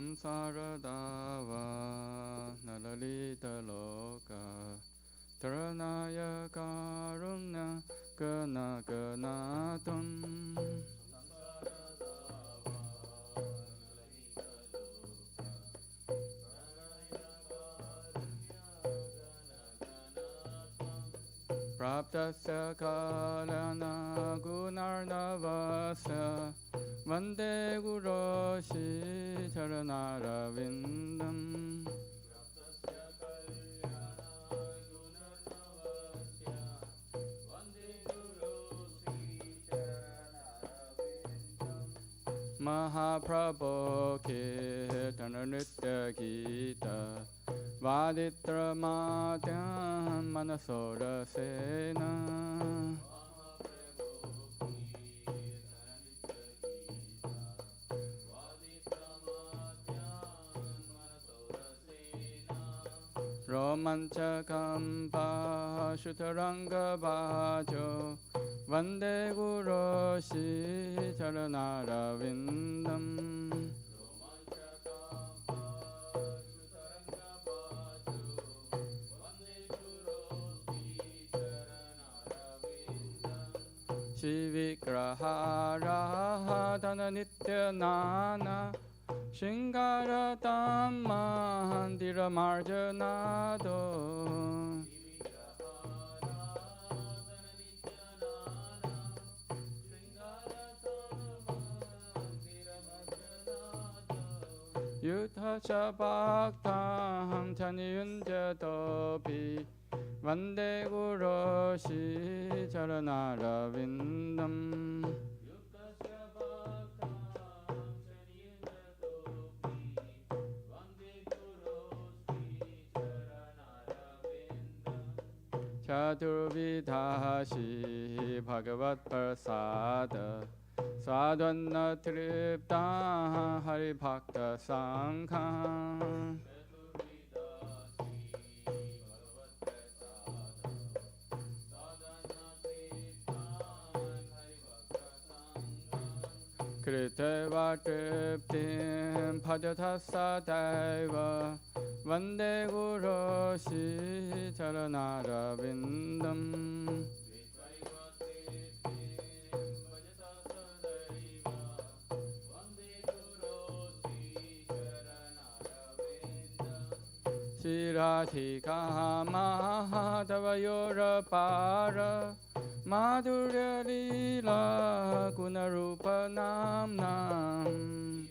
samsaradava nalalita loka taranaya karunya gana ganatam praptasya kalana gunarnavasya vande guroshi charanarvindam Mahaprabhu Kirtana Nitya Gita Vaditra Madhyam Manasora Sena Romanchakam Pashutaranga Bhajo Vande Guru Shri Charanarvindam Shri Vigraha Radhana Nitya Nana Shingara Dhamma Handira Marjanado Yudha Chabaktam Chaniyunjatopi Vande Guru Shri Charanarvindam Chaturvidhashi Bhagavat Prasada Sadhana Tripta Hari Bhakta Sangha Kriteva Triptim Bhajatasa Daiva Vande Guru Shri Charanarvindam Shirathika Mahadavayora Para Madhurya Lila Gunarupa Namnam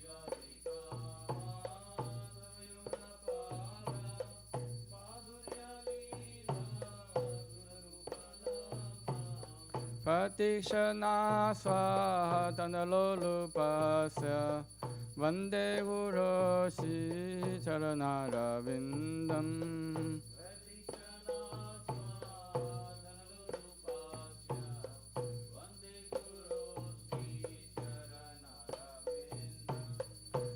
Patikshana Swadhana Lolupasya Vande Guru Shri Charanarvindam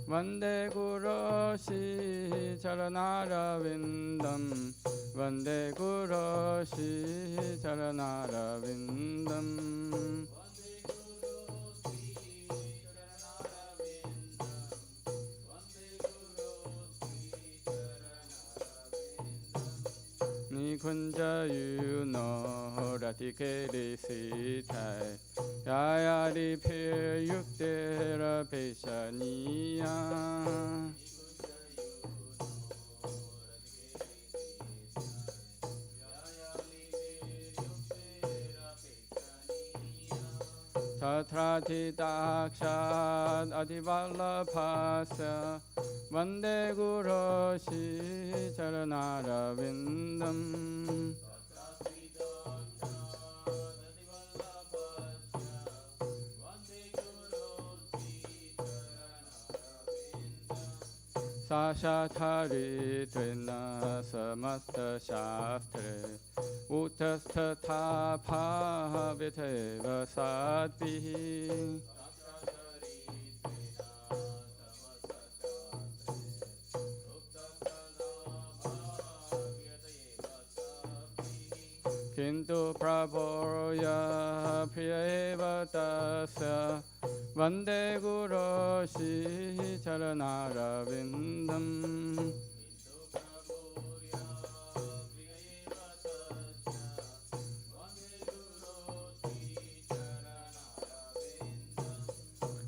Vande Guru Shri Charanarvindam Vande Guru Shri Charanarvindam Nikunja Yuno Ratikeli Sitai Yayari Pir Yuktera Peshaniya Tatrati Dakshad Adivallabhasya Vande Guru Shri Charanarvindam Sashathari Trina Samasta Shastre Utasthatha Bhaviteva Sadvihi Kintu Prabhoya Priya Tasya Vande Guru Shri Charanarvindam.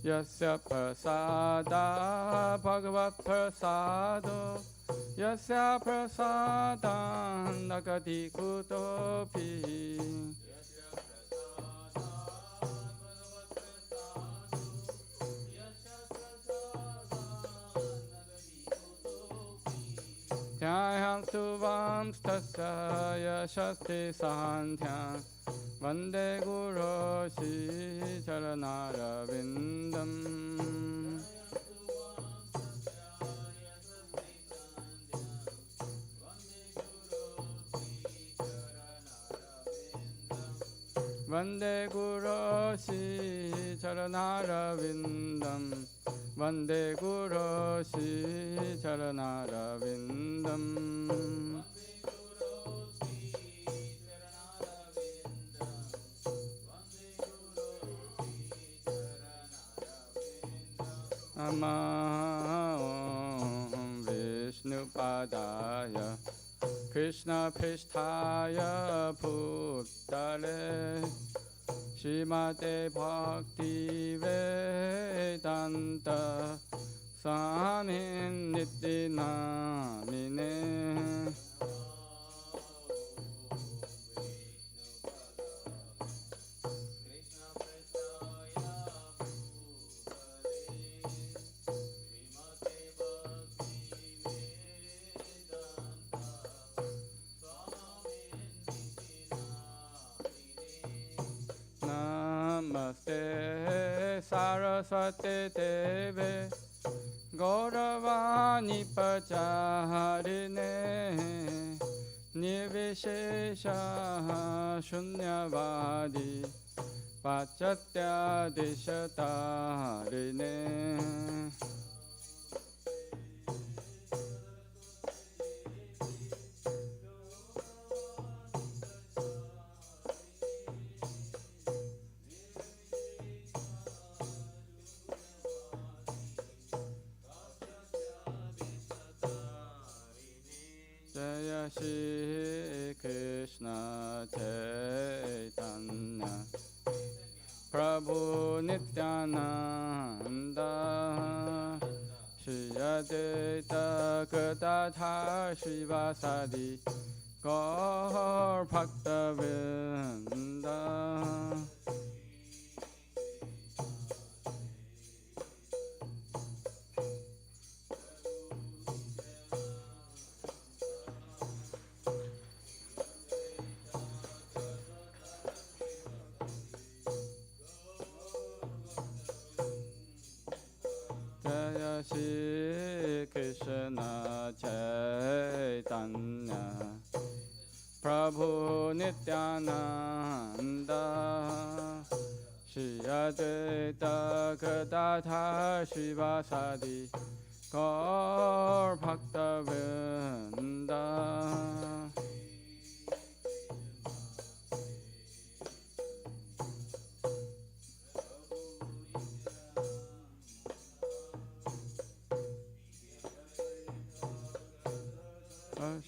Yasya prasada bhagavat prasado Yasya prasadam nagati kutopi Dhyayam tuvam stasya yashasti santhyam Vande Guru Shri Charanarvindam. Vande Guru Shri Charanarvindam. Vande Guru Shri Charanarvindam. Om Vishnu Padaya Krishna Pristhaya Bhutale Srimate Bhakti Vedanta Swamin Niti Namine Namaste Saraswati Deve Gauravani Pacharine Nirvishesha Shunyavadi Pachatya Deshatarine Jaya Shri Krishna Chaitanya Prabhu Nityananda Shri Advaita Gadadhar Srivasadi Gaur Bhaktavinda Jaya Shri Krishna Chaitanya Prabhu Nityananda Shri Advaita Gadadhar Srivasadi Gaur Bhaktavinda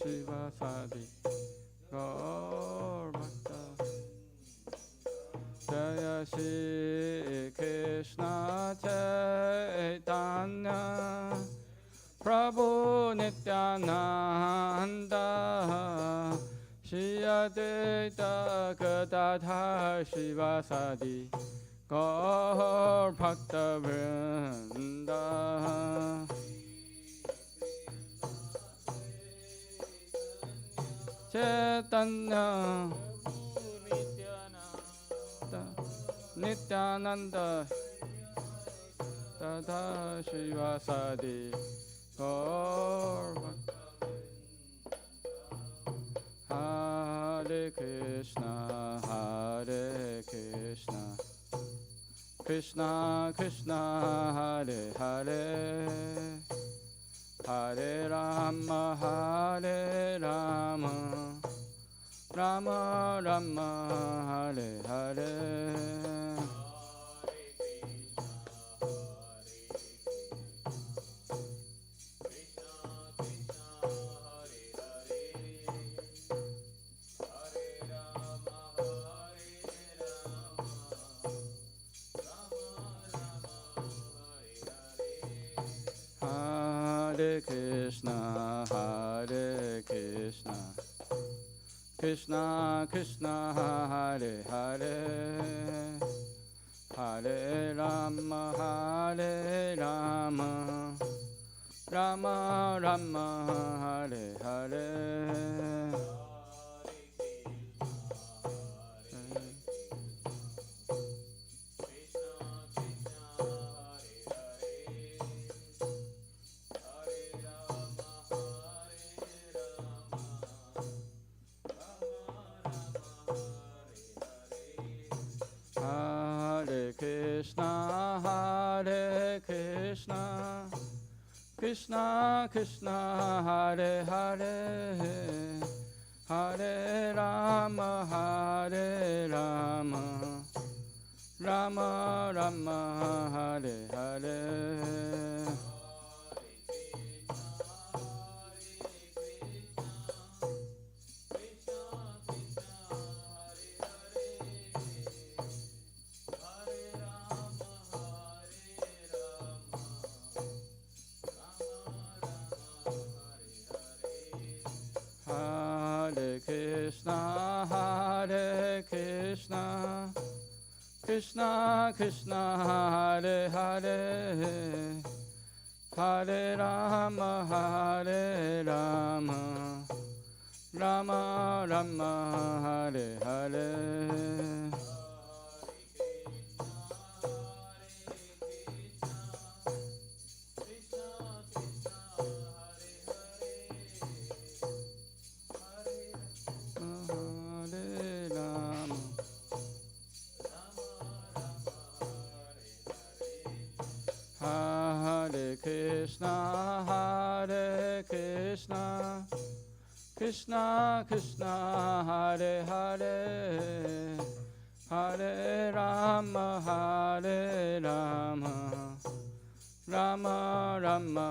Srivasadi Gaur Bhakta Jaya Shri Krishna Chaitanya Prabhu Nityananda Shri Advaita Gadadhar Srivasadi Gaur Bhaktavinda Chaitanya Nityananda Tadha Srivasadi Gaur Hare Krishna Krishna Krishna Hare Hare Hare Rama Rama Rama Hare Hare Hare Krishna, Hare Krishna, Krishna Krishna, Hare Hare, Hare Rama, Hare Rama, Rama Rama, Hare Hare. Hare Krishna, Hare Krishna, Krishna Krishna, Hare Hare, Hare Rama, Hare Rama, Rama Rama, Hare Hare. Hare Krishna, Hare Krishna, Krishna Krishna, Hare Hare, Hare Rama, Hare Rama, Rama Rama, Hare Hare. Hare Krishna, Hare Krishna, Krishna Krishna, Hare Hare, Hare Rama, Hare Rama, Rama Rama,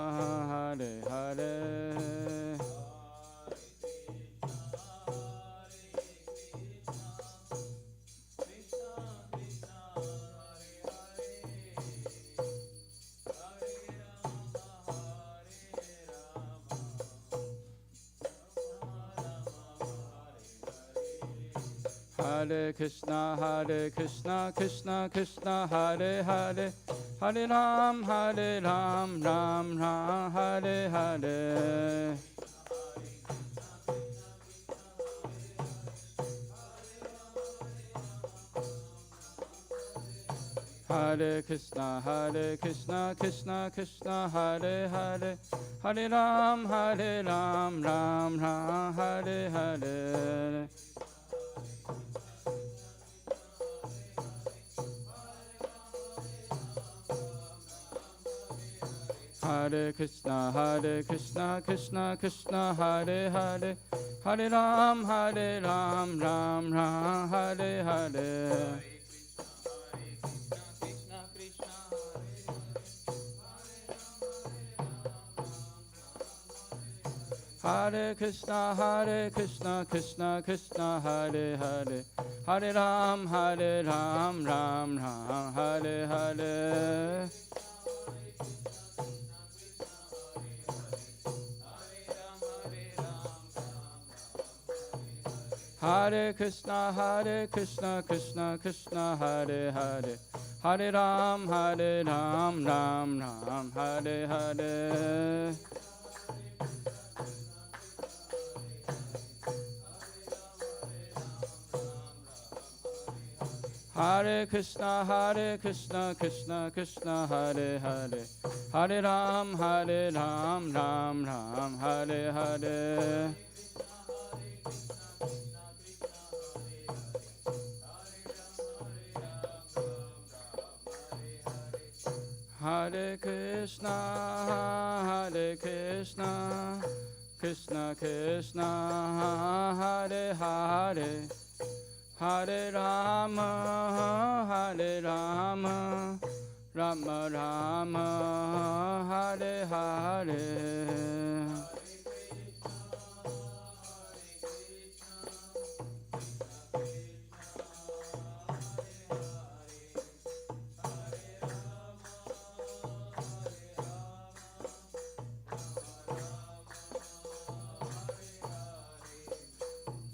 Hare Hare. Hare Krishna, Krishna Krishna, Hare Hare, Hare Ram, Ram Ram, Hare Hare. Hare Krishna, Krishna Krishna, Hare Hare, Hare Ram, Ram Ram, Hare Hare. Hare Krishna, Krishna Krishna, Hare Hare, Hare Ram, Ram Ram, Hare Hare. Hare Krishna, Krishna Krishna, Hare Hare, Hare Ram, Ram Ram, Hare Hare. Hare Krishna, Krishna Krishna, Hare Hare, Hare Ram, Ram Ram, Hare Hare. Hare Krishna, Krishna Krishna, Hare Hare, Hare Ram, Ram Ram, Hare Hare. Hare Krishna, Krishna Krishna, Hare Hare, Hare Rama, Rama Rama, Hare Hare.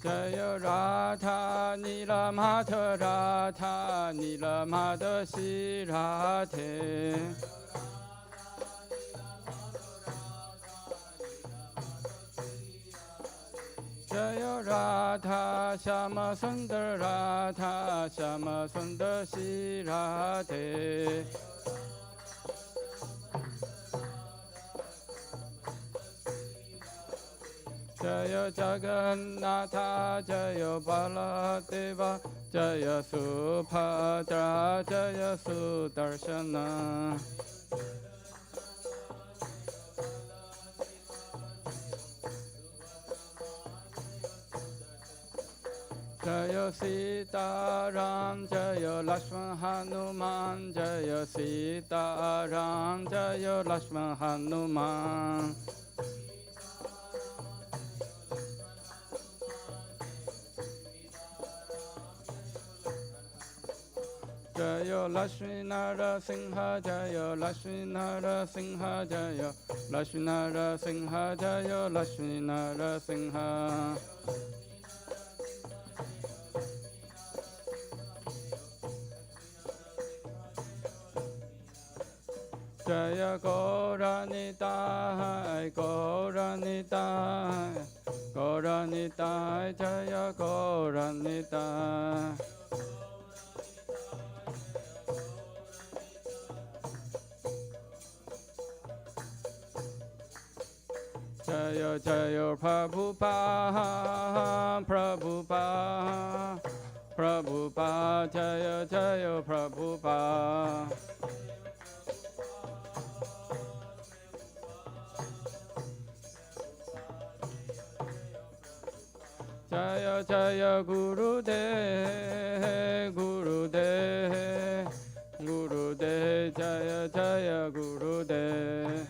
Jaya Radha Nilamata Radha Nilamata Si Radhe Jaya Radha Shama Sundar Radha Shama Sundar Si Radhe Jaya Jagannatha Jaya Baladeva Jaya Subhadra Jaya Sudarshana Jaya Sita Ram Jaya Lakshman Hanuman Jaya Sita Ram Jaya Lakshman Hanuman Jaya Lakshmi Narasingha Jaya Lakshmi Narasingha Jaya Lakshmi Narasingha Jaya Lakshmi Narasingha Jaya Gauranitai Gauranitai Gauranitai Jaya Gauranitai Jaya Jaya Prabhupada Prabhupada Prabhupada Jaya Jaya Prabhupada Jaya Jaya Gurudev Gurudev Gurudev Jaya Jaya Gurudev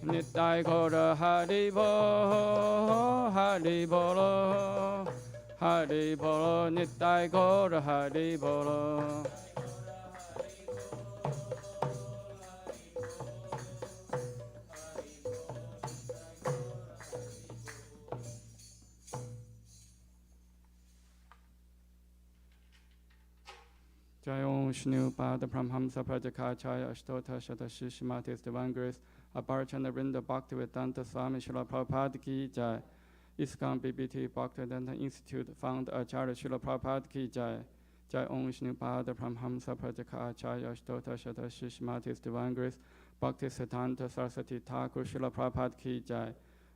Nitai Gaura Hari Bolo Hari Bolo Hari Bolo Nitai Gaura Hari Bolo Jai Om Shnu Pada Pramhamsa Prajakacharya Ashtota Shatashi Shrimatis Divine Grace Aparchana Vrinda Bhaktivedanta Swami Srila Prabhupada Ki Jai ISKCON BBT Bhaktivedanta Institute Founder Acharya Srila Prabhupada Ki Jai Jai Om Shnu Pada Pramhamsa Prajakacharya Ashtota Shatashi Shrimatis Divine Grace Bhakti Siddhanta Saraswati Thakur Srila Prabhupada Ki Jai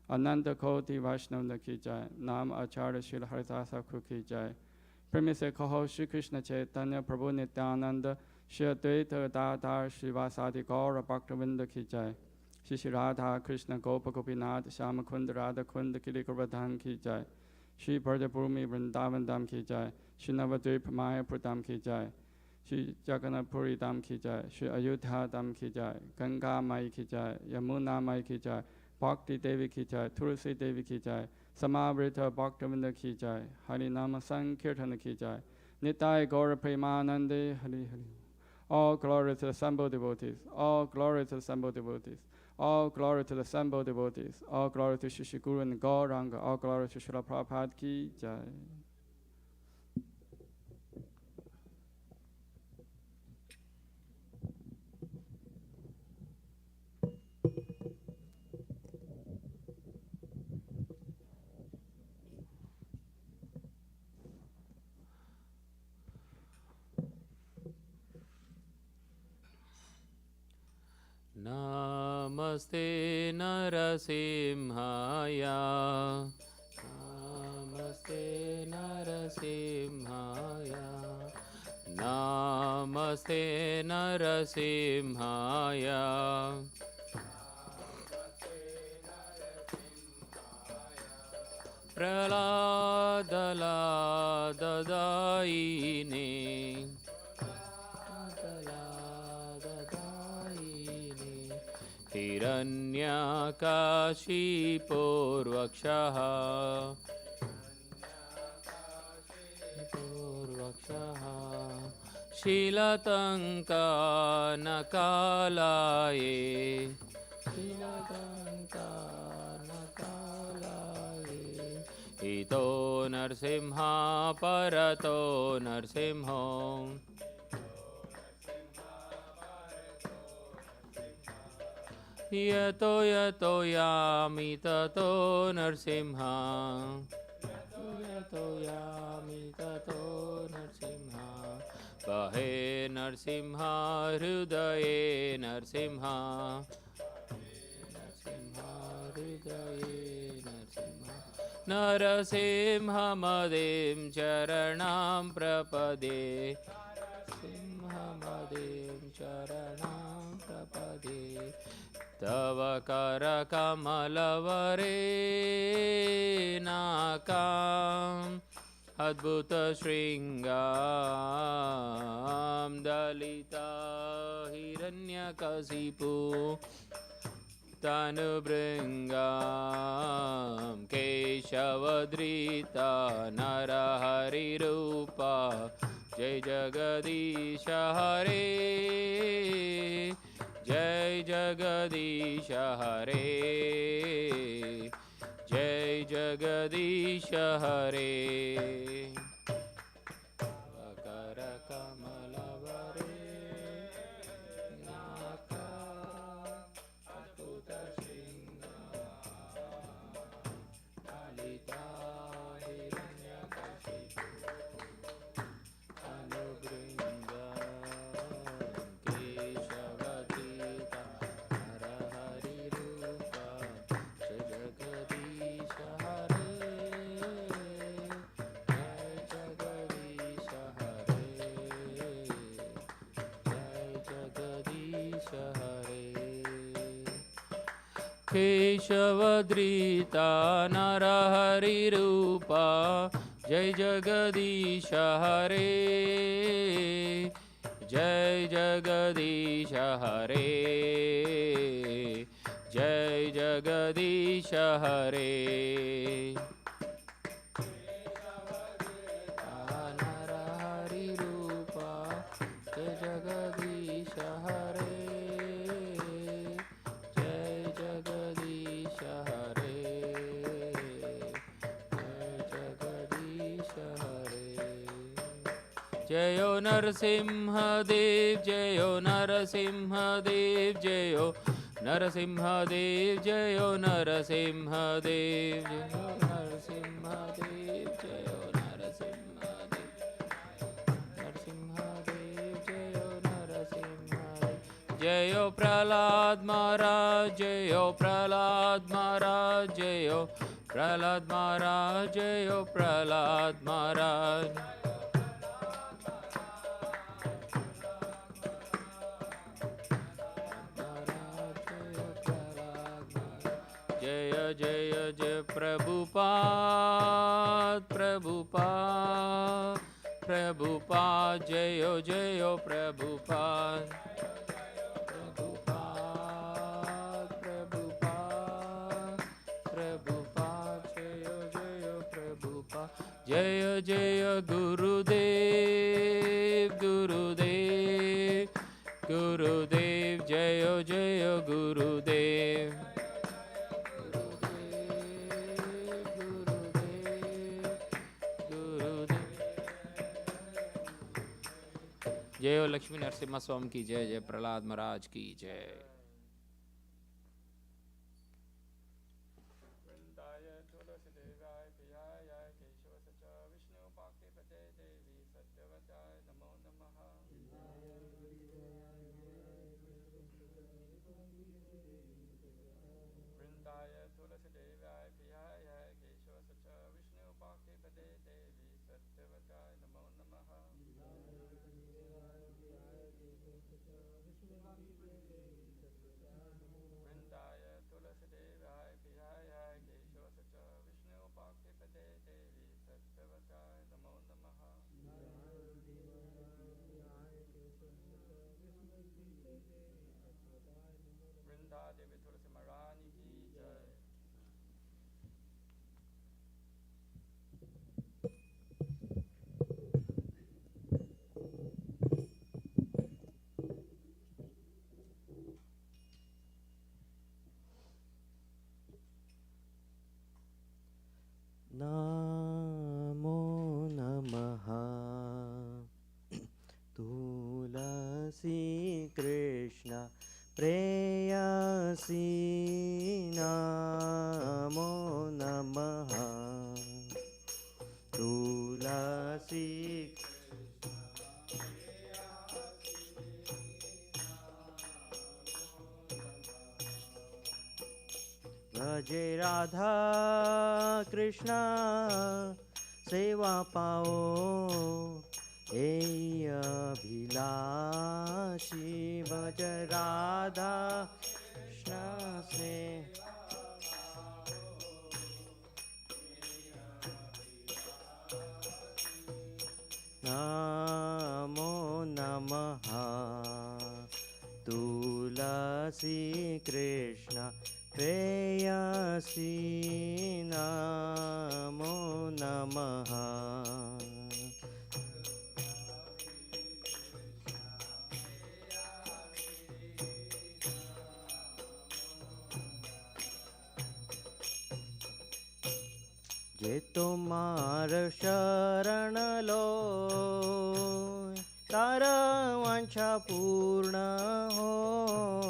Ananda Koti Vaishnava Ki Jai Nam Acharya Srila Haridasa Ki Jai Premi se kaho Shri Krishna Chaitanya Prabhu Nityananda Shri Advaita Gadadhar Shri Vasadi Gaura Bhaktavinda Ki Jai Shri Shri Radha Krishna Gopa Gopinath Shama Kunda Radha Kunda Kili Govardhan Ki Jai Shri Bharjabhumi Vrindavan Dham Ki Jai Shri Navadvip Mayapur Dham Ki Jai Shri Jagannath Puri Dham Ki Jai Shri Ayodhya Dham Ki Jai Ganga Mai Ki Jai Yamuna Mai Ki Jai Bhakti Devi Ki Jai Tulsi Devi Ki Jai Samavrita Bhaktavinda Ki Jai Harinama Sankirtana Ki Jai Nitai Gaura Premanande Hari Hari All glory to the assembled devotees All glory to the assembled devotees All glory to the assembled devotees All glory to Shri Guru and Gauranga All glory to Srila Prabhupada Ki Jai Namaste Narasimhaya Namaste Narasimhaya Namaste Narasimhaya Praladadaine Hiranyakashiporvakshaha शीलतङ्कानकालाये शीलतङ्कानकालाये इतो नरसिंहा परतो नरसिंहो यतो यतो यामि ततो नरसिंहा यतो यामि ततो नरसिंहा बहे नरसिंहा हृदये नरसिंहा नरसिंहा हृदये नरसिंहा नरसिंहमदिं चरणां प्रपदे सिंहमदिं चरणां प्रपदे तव करकमलवरेणाकाम् अद्भुतशृङ्गां दलिता हिरण्यकशिपु तनुभृङ्गां केशवधृता नरहरिरूपा जय जगदीश हरे जय जगदीश हरे जय जगदीश हरे केशवधृता नरहरिरूपा जय जगदीश हरे जय जगदीश हरे जय जगदीश हरे नरहरिरूपा जय जगदीश हरे जयो नरसिंहदेव जयो नरसिंहदेव जयो नरसिंहदेव जयो नरसिंहदेव जयो नरसिंहदेव जयो नरसिंहदेव जयो नरसिंहदेव जयो प्रहलाद महाराज जयो प्रहलाद महाराज जयो प्रहलाद महाराज जयो प्रहलाद महाराज जय जय जय प्रभुपाद प्रभुपाद प्रभुपाद जयो जयो प्रभुपाद प्रभुपाद प्रभुपाद प्रभुपाद जयो जयो प्रभुपाद जय जय गुरुदेव गुरुदेव गुरुदेव जयो जयो गुरुदेव जय हो लक्ष्मी नरसिम्हा स्वामी की जय जय प्रहलाद महाराज की जय नमो नमः तुलसी कृष्ण प्रेयसी नमो नमः तुलसी भजे राधा कृष्ण सेवा पाओ हे अभिलाषी भज राधा कृष्ण से नमो नमः तुलसी कृष्ण प्रेयसी नमो नमः जे तुम्हार शरण लो तार वांछा पूर्ण होय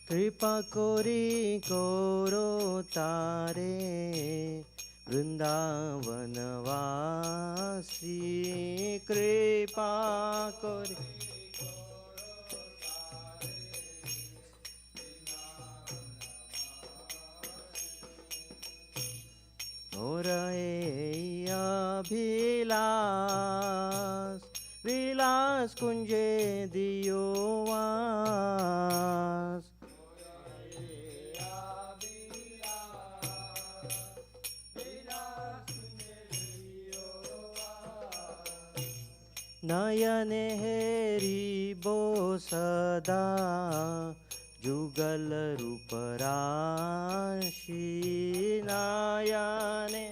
कृपा कोरी कोरो तारे वृंदावनवासी कृपा कोरी और अभिलाष विलास कुंजे दियो वास नयने हेरी बो सदा जुगल रूप राशि नयने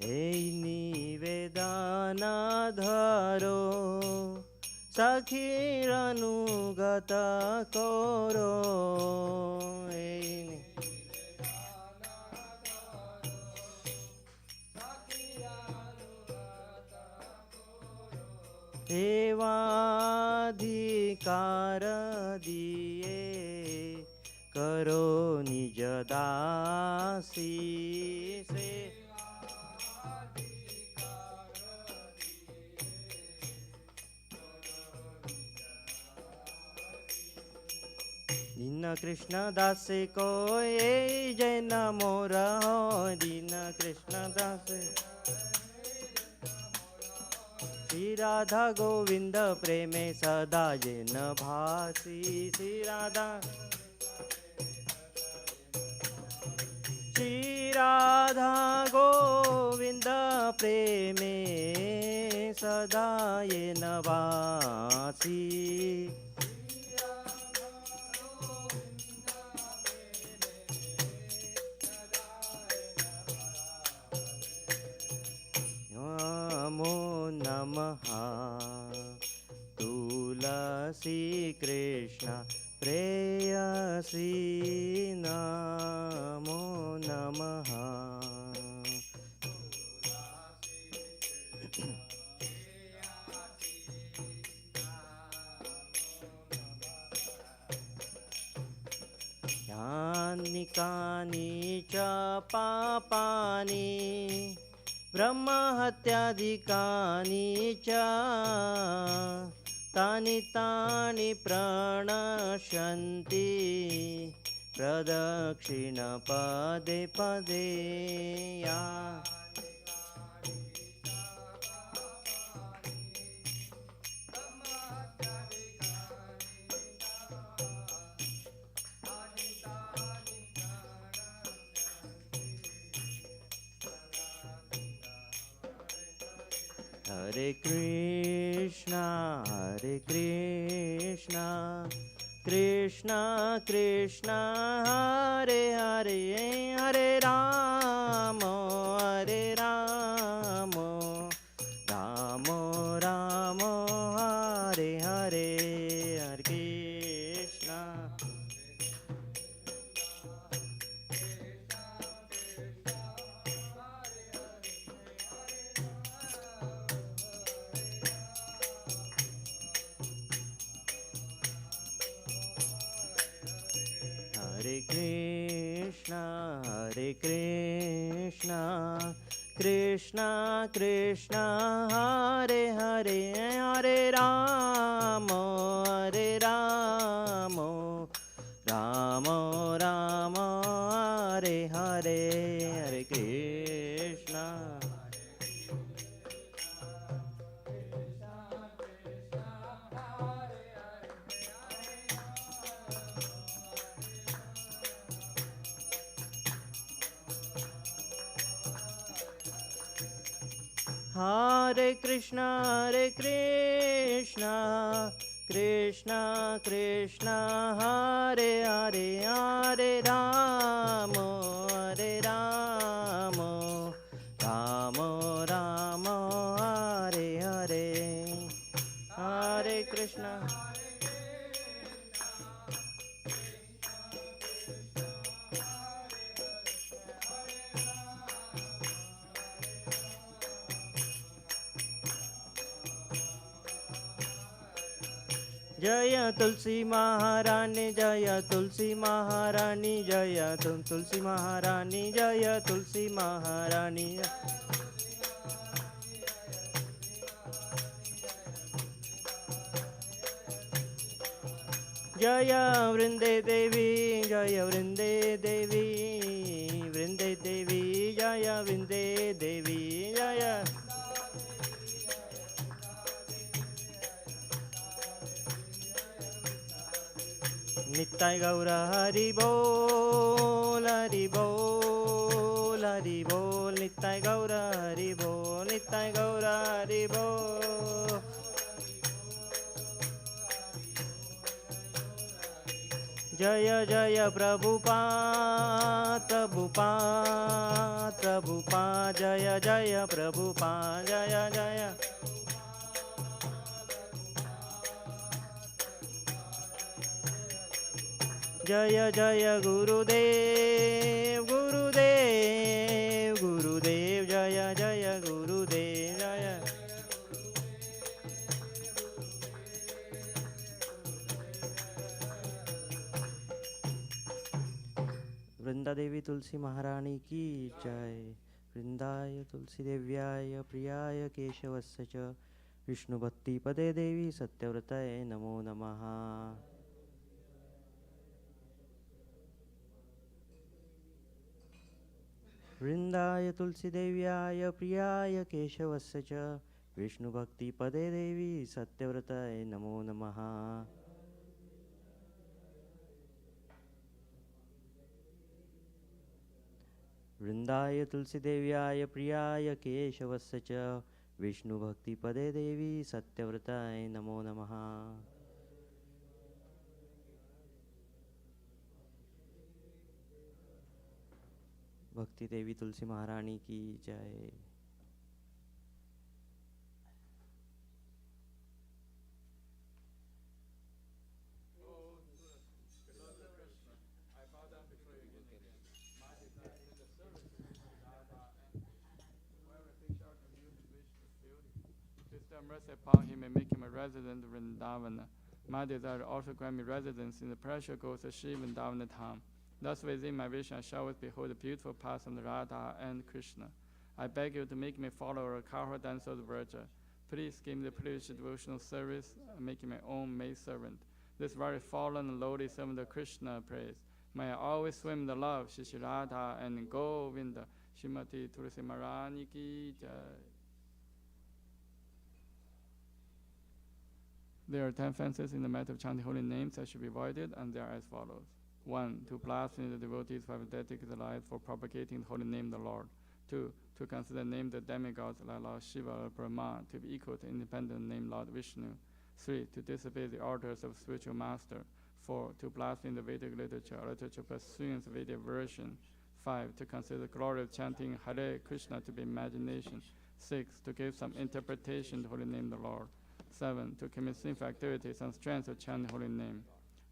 हे निवेदन धरो सखीर अनुगत करो सेवाधिकार दिए करो निज दासी से दीन कृष्ण दास को ये जय नमो रहो दीन कृष्ण दास श्री राधा गोविंद प्रेमे सदा जन भासी श्री राधा गोविंद प्रेमे सदा येन भासी नमो नमः तुलसी कृष्ण प्रेयसी नमो नमः यानि कानि च पापानि ब्रह्महत्यादिकानि च तानि तानि प्रणश्यन्ति प्रदक्षिण पदे पदे या Hare Krishna, Krishna Krishna Krishna Hare Hare Hare Rama Rama Rama Hare Hare Hare Krishna Hare Krishna Krishna Krishna Hare Hare Hare Rama Rama Rama Hare Hare Hare Krishna Hare Krishna Krishna Krishna Hare Hare Hare Rama Rama Rama Hare Hare Hare Krishna जय तुलसी महारानी जय तुलसी महारानी जय तुलसी महारानी जय तुलसी महारानी जय वृंदे देवी जय वृंदे देवी वृंदे देवी जय वृंदे देवी जय नित्य गौर हरि बोल हरि बोल हरि बोल नित्य गौर हरि बोल नित्य गौर हरि बोल जय जय प्रभुपाद प्रभुपाद जय जय प्रभुपाद जय जय जय जय गुरुदेव गुरुदेव गुरुदेव जय जय गुरुदेव जय वृंदा देवी तुलसी महारानी की जय वृंदाय तुलसी देव्याय प्रियाय केशवस्य च विष्णुभक्तिपदे देवी सत्यव्रताय नमो नमः वृंदाय तुलसीदेव्याय प्रियाय केशवस्य च विष्णुभक्तिपदे देवी सत्यव्रताय नमो नमः वृंदाय तुलसीदेव्याय प्रियाय केशवस्य च विष्णुभक्तिपदे देवी सत्यव्रताय नमो नमः भक्ति देवी तुलसी महारानी की जय Mercy upon him and make him a resident of Vrindavana. My desire also grant me residence in the precious ghost of Shri Vrindavana Dham. Thus within my vision I shall always behold the beautiful paths of Radha and Krishna. I beg you to make me follower of Kahar dance of the Virgin. Please give me the privilege of devotional service and make me my own maid servant. This very fallen and lowly servant of Krishna prays. May I always swim in the love of Shri Radha and Govinda. Srimati Tulsi Maharani ki jai. There are 10 offenses in the matter of chanting holy names that should be avoided, and they are as follows. 1. To blaspheme the devotees who have dedicated their lives for propagating the holy name of the Lord. 2. To consider the name of the demigods like Lord Shiva or Brahma to be equal to independent name Lord Vishnu. 3. To disobey the orders of spiritual master. 4. To blaspheme the Vedic literature or literature pursuing the Vedic version. 5. To consider the glory of chanting Hare Krishna to be imagination. 6. To give some interpretation to holy name of the Lord. 7. To commit sinful activities and strength of chanting holy name.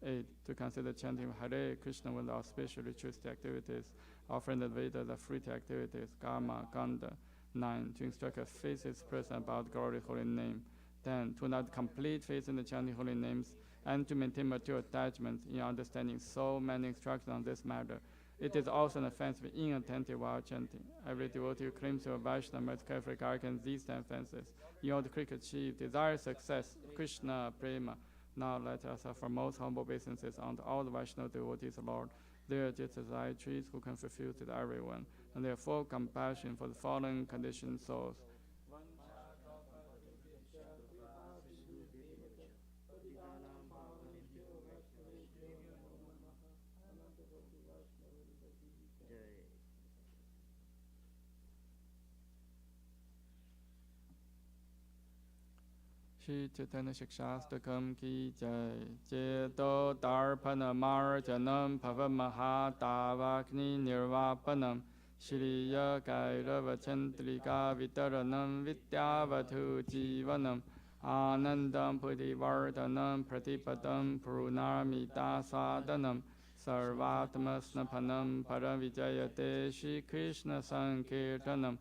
8. To consider chanting Hare Krishna with auspicious ritualistic activities, offering the Vedas the fruity activities, karma, ganda. 9. To instruct a faithless person about the glory of holy name. 10. To not complete faith in the chanting holy names and to maintain material attachment in understanding so many instructions on this matter. It is also an offense to be inattentive while chanting. Every devotee who claims to a Vaishnava must carefully guard against these 10 offenses in order to quickly achieve desired success, Krishna prema. Now let us offer most humble obeisances unto all the Vaishnava devotees of the Lord. They are just as I trees who can fulfill to everyone, and they are full of compassion for the fallen conditioned souls. Shri Chaitanya Shikshastakam ki jai. Jeto Darpana Marjanam Pavamaha Tavakni Nirvapanam Shriya Kairava Chandrika Vitaranam Vidyavatu Jivanam Anandam Pudivardhanam Pratipadam Purnamita Sadanam Sarvatmasnapanam Paravijayate Shri Krishna Sankirtanam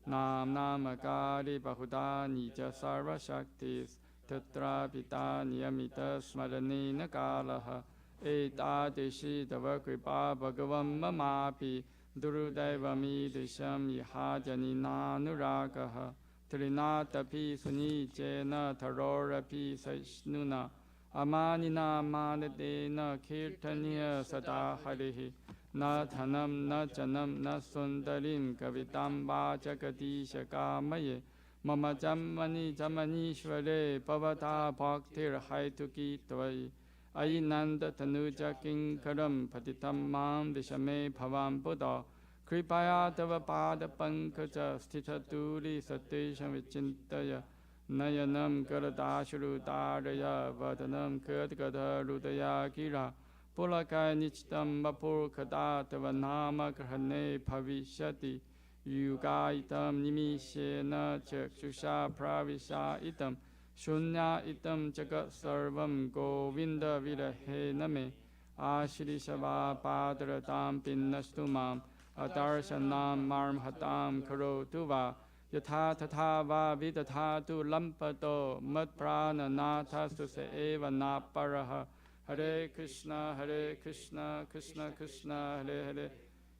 Nam Namakari Bahuda Nija Sarva Shaktis Tatra Pita Niyamita Smaranina Kalaha Etadishi Davakripa Bhagavam Mamapi Durudevami Disham Yahajanina Nuragaha Trinatapi Sunijena Tarorapi Saishnuna Amanina Manadena Kirtaniya Sada Harihi Na Dhanam, Na Janam, Na Sundarim, Kavitam Vajagadisha Kamaye, Mama Jamani Jamanishvare, Pavata Bhaktir Haituki Tvai, Ainanda Tanuja Kinkaram, Patitam Mam Vishame Bhavam Buddha, Kripaya Tava Pada Pankaja, Stita Duri Satesham Vichintaya, Nayanam Garadashuru Daraya, Vadanam Kurtgada Rudaya Gira, Pulakai Nichitam Vapur Kadatava Nama Grahane Bhavishati Yuga Itam Nimishena Chakshusha Pravisha Itam Shunya Itam Jagat Sarvam Govinda Virahe Name Ashri Shava Padratam Pinnastumam Adarshanam Marmhatam Karotuva Yatha Tatha Va Vidathatu Lampato Matprana Nathastu Se Eva Naparaha Hare Krishna, Krishna Krishna, Hare Hare,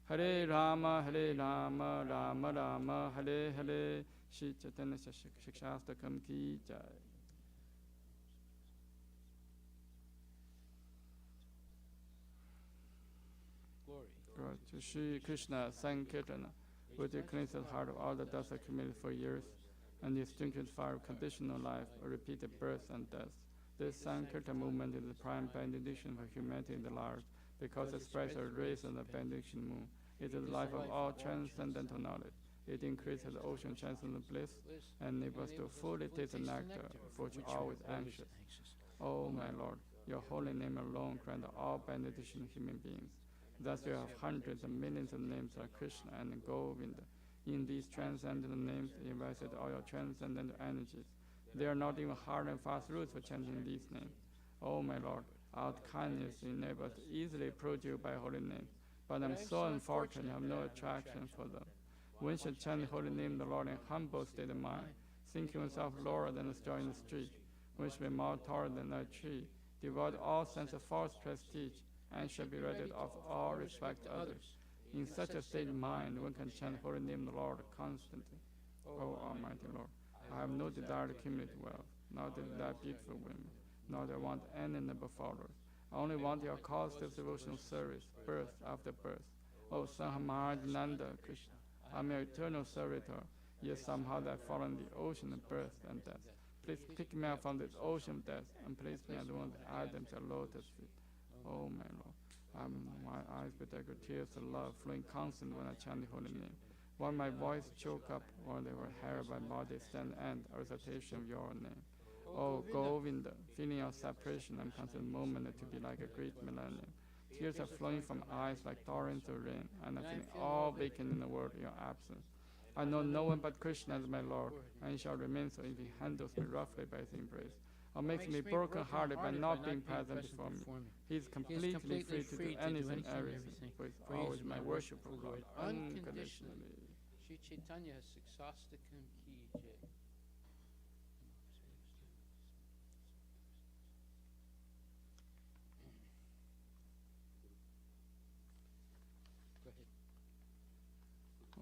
Hare Rama, Rama Rama, Hare Hare. Shri Chaitanya Shikshastakam ki jai. Glory to Shri Krishna Sankirtana, which cleanses the heart of all the dust accumulated for years, and extinguishes fire of conditional life, or repeated birth and death. This Sankirtan movement is the prime benediction for humanity in the large, because it spreads the rays of the benediction moon. It is the life of all transcendental knowledge. It increases the ocean transcendental bliss and enables us to fully taste the nectar, for which always anxious. O my Lord, your holy name alone grants all benediction human beings. Thus you have hundreds and millions of names like Krishna and Govinda. In these transcendental names, you invested all your transcendental energies. There are not even hard and fast rules for chanting these names. Oh my Lord, out kindness enables us to easily approach you by holy names, but I'm so unfortunate I have no attraction for them. One should chant the holy name of the Lord in humble state of mind, thinking oneself lower than a straw in the street. One should be more taller than a tree, devoid all sense of false prestige, and should be ready to offer all respect to others. In such a state of mind, one can chant the holy name of the Lord constantly. O Almighty Lord, I have no desire to accumulate wealth, nor to desire beautiful women, nor do I want any noble followers. I only want your causeless devotional service, birth after birth. O Son of Mahajananda Krishna, I am your eternal servitor, yet somehow I have fallen in the ocean of birth and death. Please pick me up from this ocean of death and place me on one of the items of lotus feet. Oh my Lord, my eyes bedeck with tears of love flowing constantly when I chant the holy name. While my voice choke up, while they were hair by body stand and a recitation of your name. O Govinda, feeling of separation and constant moment to be like a great millennium. Tears are flowing from eyes like torrents of rain, and I feeling all vacant in the world in your absence. I know no one but Krishna as my Lord, and he shall remain so if he handles me roughly by his embrace, or makes me broken-hearted by not being present before me. He is completely free to do anything, everything, for he is always my worshipful Lord, unconditionally. Shri Chaitanya Siksastakam ki jai. Go ahead.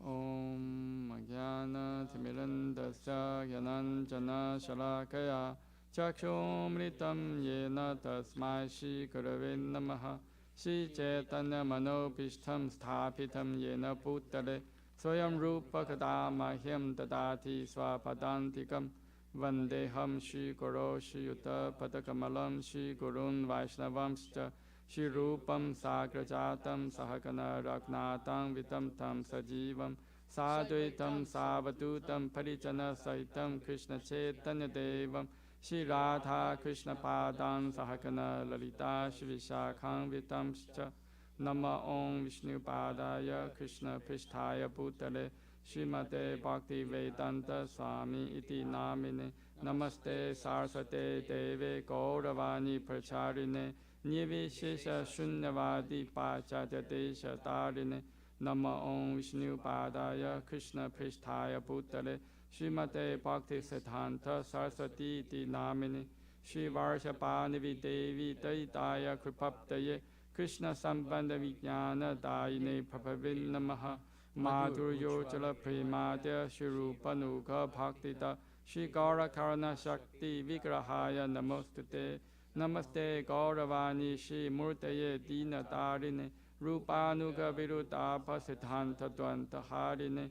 Om Jnana Timirandasya Gyananjana Shalakaya Chakshumritam Yena Tasmai Shri Gurave Namaha Shri Chaitanya Manopishtam Sthapitam Yena Bhutale Swayam Rupa Kadamahyam Dadati Swapadantikam Vandeham Shri Guru Shri Yuta Padakamalam Shri Gurun Vaishnavamscha Shri Rupam Sagrajatam Sahagana Ragnatam Vitam Tam Sajivam Sadvaitam Savadutam Parijana Sahitam Krishna Chaitanya Devam Shri Radha Krishna Padam Sahagana Lalita Shri Vishakham Vitam Scha Nama Om Vishnu Padaya Krishna Pristhaya Bhutale Srimate Bhakti Vedanta Swami Iti Namine Namaste Saraswate Deve Gauravani Pracharine Nirvishesha Shunyavadi Pachatya Desha Tarine Nama Om Vishnu Padaya Krishna Pristhaya Bhutale Srimate Bhakti Siddhanta Saraswati Iti Namine Shri Varshapanivi Devi Daitaya Kripaptaye Krishna Sambandha Vijnana Dayine Prabhavin Namaha Madhuryo Chala Premadya Shri Rupanuga Bhaktita Shri Gaura Karana Shakti Vigrahaya Namostute Namaste Gauravani Shri Murtaye Dina Darine Rupanuga Virudapa Siddhanta Dvanta Harine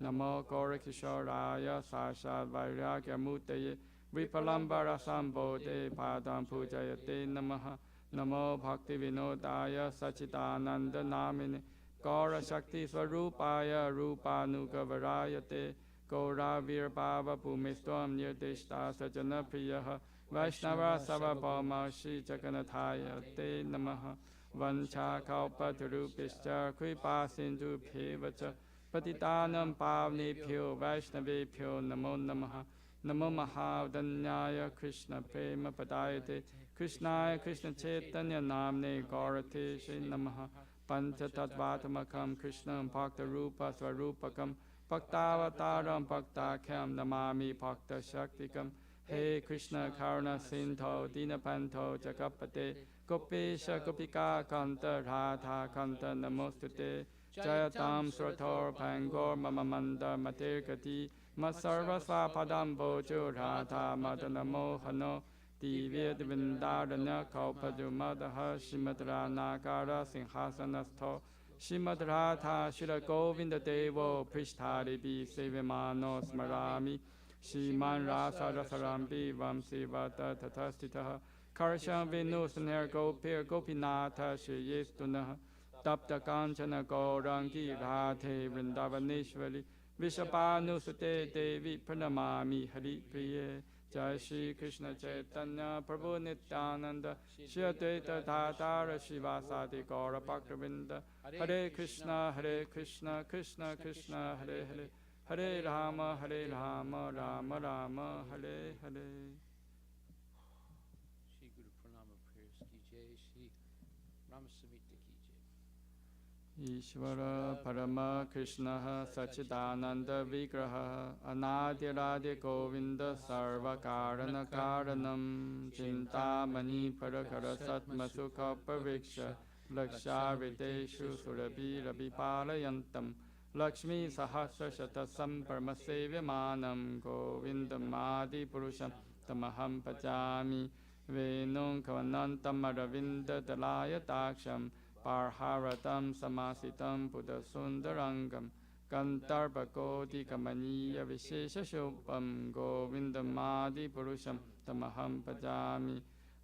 Namo Gaura Kishoraya Sashad Vairagya Mutaye Vipalambara Sambodhe Padam Pujayate Namaha Namo Bhakti Vinodaya Sachidananda Namine Gaura Shakti Swarupaya Rupanuga Varayate Gaura Virbhava Bhumistvam Nirdishta Sajana Priyaha Vaishnava Savabhama Shri Jaganathaya Te Namaha Vancha Kalpa Tarupishcha Kripa Sindhu Bhevacha Patitanam Pavni Pyo Vaishnavi Pyo Namo Namaha Namo Mahadanyaya Krishna Prema Padayate Krishnaya Krishna Chaitanya Namne Gaurate Shri Namaha Pancha Tattvatmakam Krishna Bhakta Rupa Swarupakam Bhaktavataram Bhaktakham Namami Bhakta Shaktikam He Krishna Karuna Sindho Dinapanto Jagapate Gopesha Gopika Kanta Radha Kanta Namostute Jayatam Srator Pangor Mamamanda Matergati Masarvasva Padam Bojo Radha Madana Mohano Divya Vindaranya Kaupajumadaha Shimadra Nagara Sinhasanastho Shimadratha Shira Govinda Devo Prishtari Bi Sevimano Smarami Shiman Rasa Rasarambi Vamsi Vata Tatastitaha Karsham Venusaner Gopir Gopinatha Shri Yestunaha Tapta Kanchana Gaurangi Radhe Vrindavaneshwari Vishapanu Sute Devi Pranamami Hari Priye Jai Shri Krishna Chaitanya Prabhu Nityananda Shri Advaita Tadara Shivasadi Gaura Bhaktavinda Hare Krishna Krishna Krishna Hare Hare Hare Rama Rama Rama Hare Hare. Shri Guru Pranama prayers ki jai. Shri Ramasamita ki jai. Ishvara Parama Krishna Sachidananda Vigraha Anadiradi Govinda Sarva Karana Karanam Chintamani Parakara Satmasukha Paviksha Lakshavideshu Surabhi Rabipalayantam Lakshmi Sahasra Shatasam Paramasevimanam Govindam Adi Purusham Tamaham Pachami Venum Kavanantam Aravinda Dalaya Taksham Parharatam Samasitam Buddha Sundarangam Kantarpa Koti Kamaniya Vishesha Shubham Govindam Adi Purusham Tamaham Pajami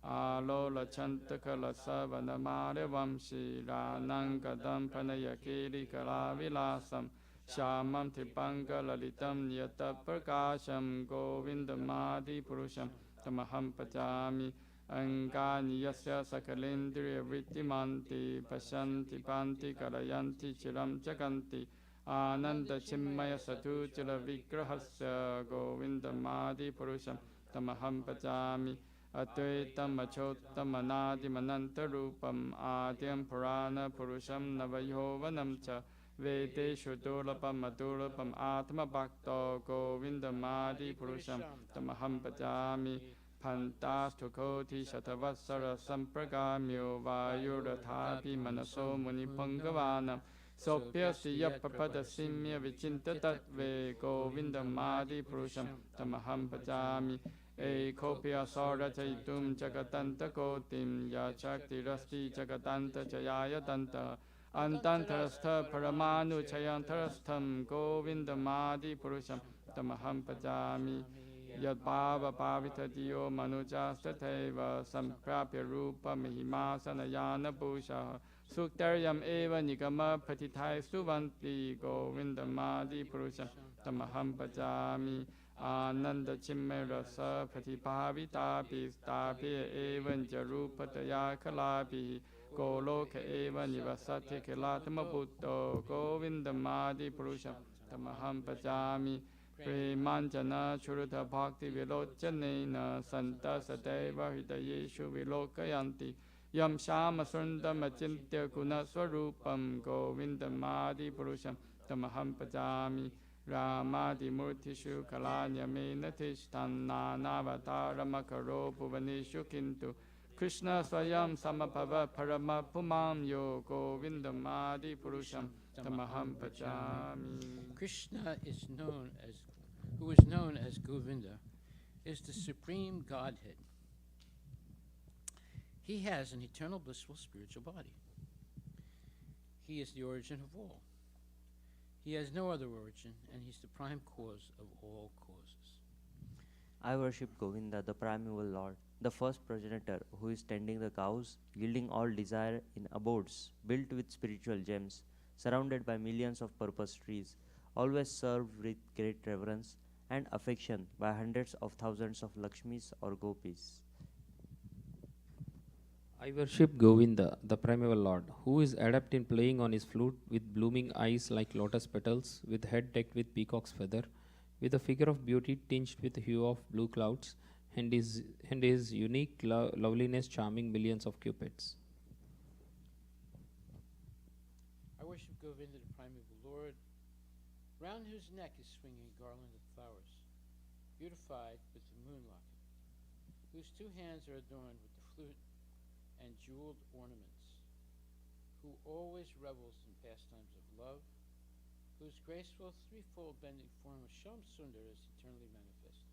Alola Chantakala Savanamare Vamshi Ranangadam Panayakiri Kalavilasam Shamam Tripanga Lalitam Yata Prakasham Govindam Adi Purusham tamaham pachami. Angani yasya sakalendriya vrittimanti pasyanti panti kalayanti chiram chakanti. Ananda chimmaya satu chila vigrahasya govindamadi purusham tamaham pachami. Advaitam achotam anadim anantarupam adyam purana purusham navayovanam cha. Vedeshu durlapam adurlapam atma bhakto govindamadi purusham tamaham pachami. Pantastu koti shatavassara sampragamyo vayurathapi manaso munipangavanam. Sopyasti yapapada simya vichinta tattve govindamadi purusham tamaham pachami. Ekopya sarachaitum jagatanta kotim yachakti rasti jagatanta chayayatanta. Antantarastha paramanu chayantarastham govindamadi purusham tamaham pachami. Yad bhava pavita diyo manujastateva samprapya rupa mihimasanayana bhusha. Suktaryam eva nigama patitai suvanti govindamadi purusham tamaham pachami. Ananda chimme rasa patipavitapi stapya evan jarupataya kalapi. Goloka eva nivasati kilatma buddho govindamadi purusham tamaham pachami. Premanjana churudha bhakti vilochanena santa sadeva hridayeshu vilokayanti. Yam shama sundam achintya guna swarupam govindamadi purusham tamaham pachami. Ramadi murtishu kalanyamena tishtan nanavataram bhuvaneshu kintu. Krishna swayam samabhava parama pumam yo govindamadi purusham tamaham pachami. Krishna who is known as Govinda, is the supreme Godhead. He has an eternal blissful spiritual body. He is the origin of all. He has no other origin, and he's the prime cause of all causes. I worship Govinda, the primeval Lord, the first progenitor who is tending the cows, yielding all desire in abodes built with spiritual gems, surrounded by millions of purpose trees, always served with great reverence and affection by hundreds of thousands of Lakshmis or Gopis. I worship Govinda, the primeval Lord, who is adept in playing on his flute with blooming eyes like lotus petals, with head decked with peacock's feather, with a figure of beauty tinged with the hue of blue clouds, and his unique loveliness charming millions of cupids. I worship Govinda, the primeval Lord, round whose neck is swinging a garland of flowers, beautified with the moon locket, whose two hands are adorned with the flute and jeweled ornaments, who always revels in pastimes of love, whose graceful threefold bending form of Sham Sundar is eternally manifest.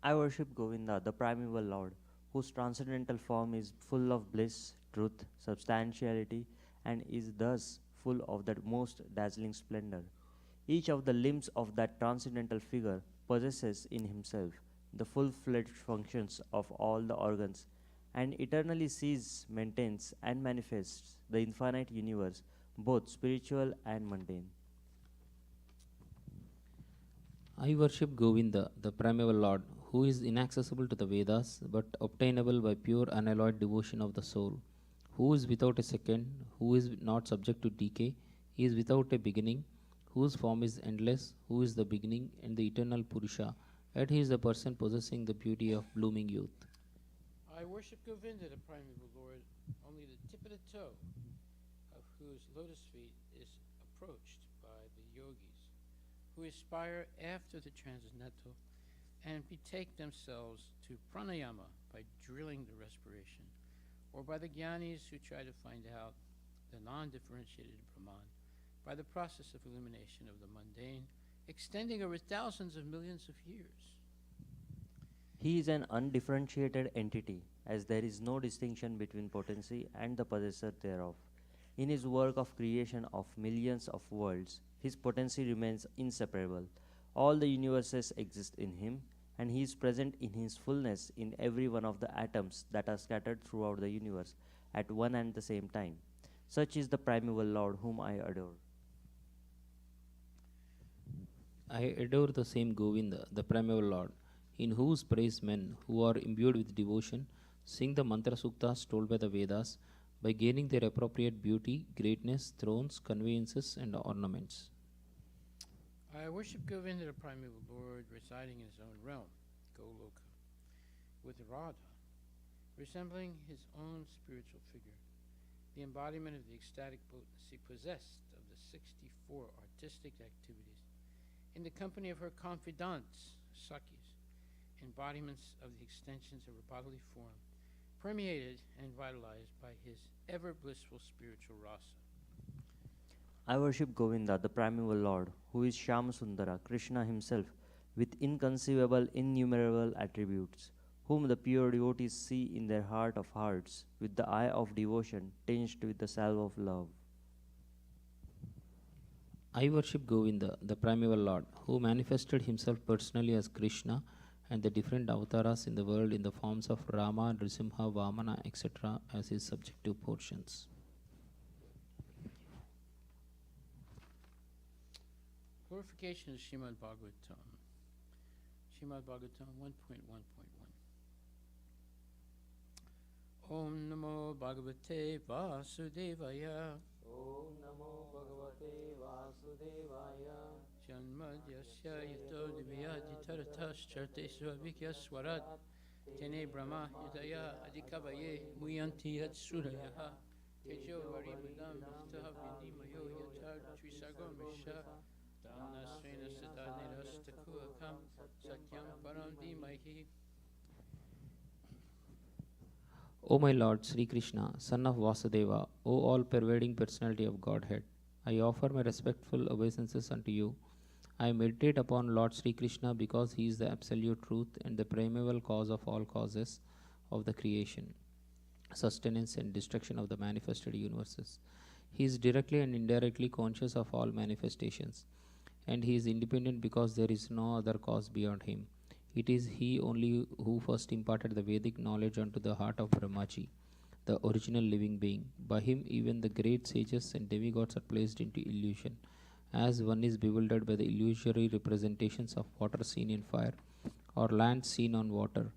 I worship Govinda, the primeval Lord, whose transcendental form is full of bliss, truth, substantiality, and is thus full of the most dazzling splendor. Each of the limbs of that transcendental figure possesses in himself the full-fledged functions of all the organs, and eternally sees, maintains, and manifests the infinite universe, both spiritual and mundane. I worship Govinda, the primeval Lord, who is inaccessible to the Vedas but obtainable by pure unalloyed devotion of the soul, who is without a second, who is not subject to decay, he is without a beginning, whose form is endless, who is the beginning and the eternal Purusha, yet he is the person possessing the beauty of blooming youth. I worship Govinda, the primeval Lord, only the tip of the toe of whose lotus feet is approached by the yogis, who aspire after the transcendental and betake themselves to pranayama by drilling the respiration, or by the jnanis who try to find out the non-differentiated Brahman by the process of elimination of the mundane, extending over thousands of millions of years. He is an undifferentiated entity, as there is no distinction between potency and the possessor thereof. In his work of creation of millions of worlds, his potency remains inseparable. All the universes exist in him, and he is present in his fullness in every one of the atoms that are scattered throughout the universe at one and the same time. Such is the primeval Lord whom I adore. I adore the same Govinda, the primeval Lord. in whose praise men who are imbued with devotion sing the mantra suktas told by the Vedas by gaining their appropriate beauty, greatness, thrones, conveyances, and ornaments. I worship Govinda, the primeval Lord, residing in his own realm, Goloka, with Radha, resembling his own spiritual figure, the embodiment of the ecstatic potency possessed of the 64 artistic activities, in the company of her confidants, Sakis, embodiments of the extensions of her bodily form, permeated and vitalized by his ever blissful spiritual rasa. I worship Govinda, the primeval Lord, who is Shyama Krishna himself, with inconceivable, innumerable attributes, whom the pure devotees see in their heart of hearts, with the eye of devotion tinged with the salve of love. I worship Govinda, the primeval Lord, who manifested himself personally as Krishna and the different avatars in the world in the forms of Rama, Nrisimha, Vamana, etc., as his subjective portions. Glorification of Srimad Bhagavatam. Srimad Bhagavatam 1.1.1. Om Namo Bhagavate Vasudevaya. Om Namo Bhagavate Vasudevaya. Janmadyasya yato divyaditarataschatesu avikyaswarat. Tene Brahma Yadaya Adikavaye Muyanti Yat Surayaha. Tejo Varimudam Vishtaha Vidimayo Yatar Trisagam Risha. Dhanasrena Siddhanirastakukam Satyam Param Dhimahi. O my Lord Sri Krishna, son of Vasudeva, O all-pervading personality of Godhead, I offer my respectful obeisances unto you. I meditate upon Lord Sri Krishna because he is the absolute truth and the primeval cause of all causes of the creation, sustenance and destruction of the manifested universes. He is directly and indirectly conscious of all manifestations, and he is independent because there is no other cause beyond him. It is he only who first imparted the Vedic knowledge unto the heart of Brahmaji, the original living being. By him even the great sages and demigods are placed into illusion, as one is bewildered by the illusory representations of water seen in fire, or land seen on water.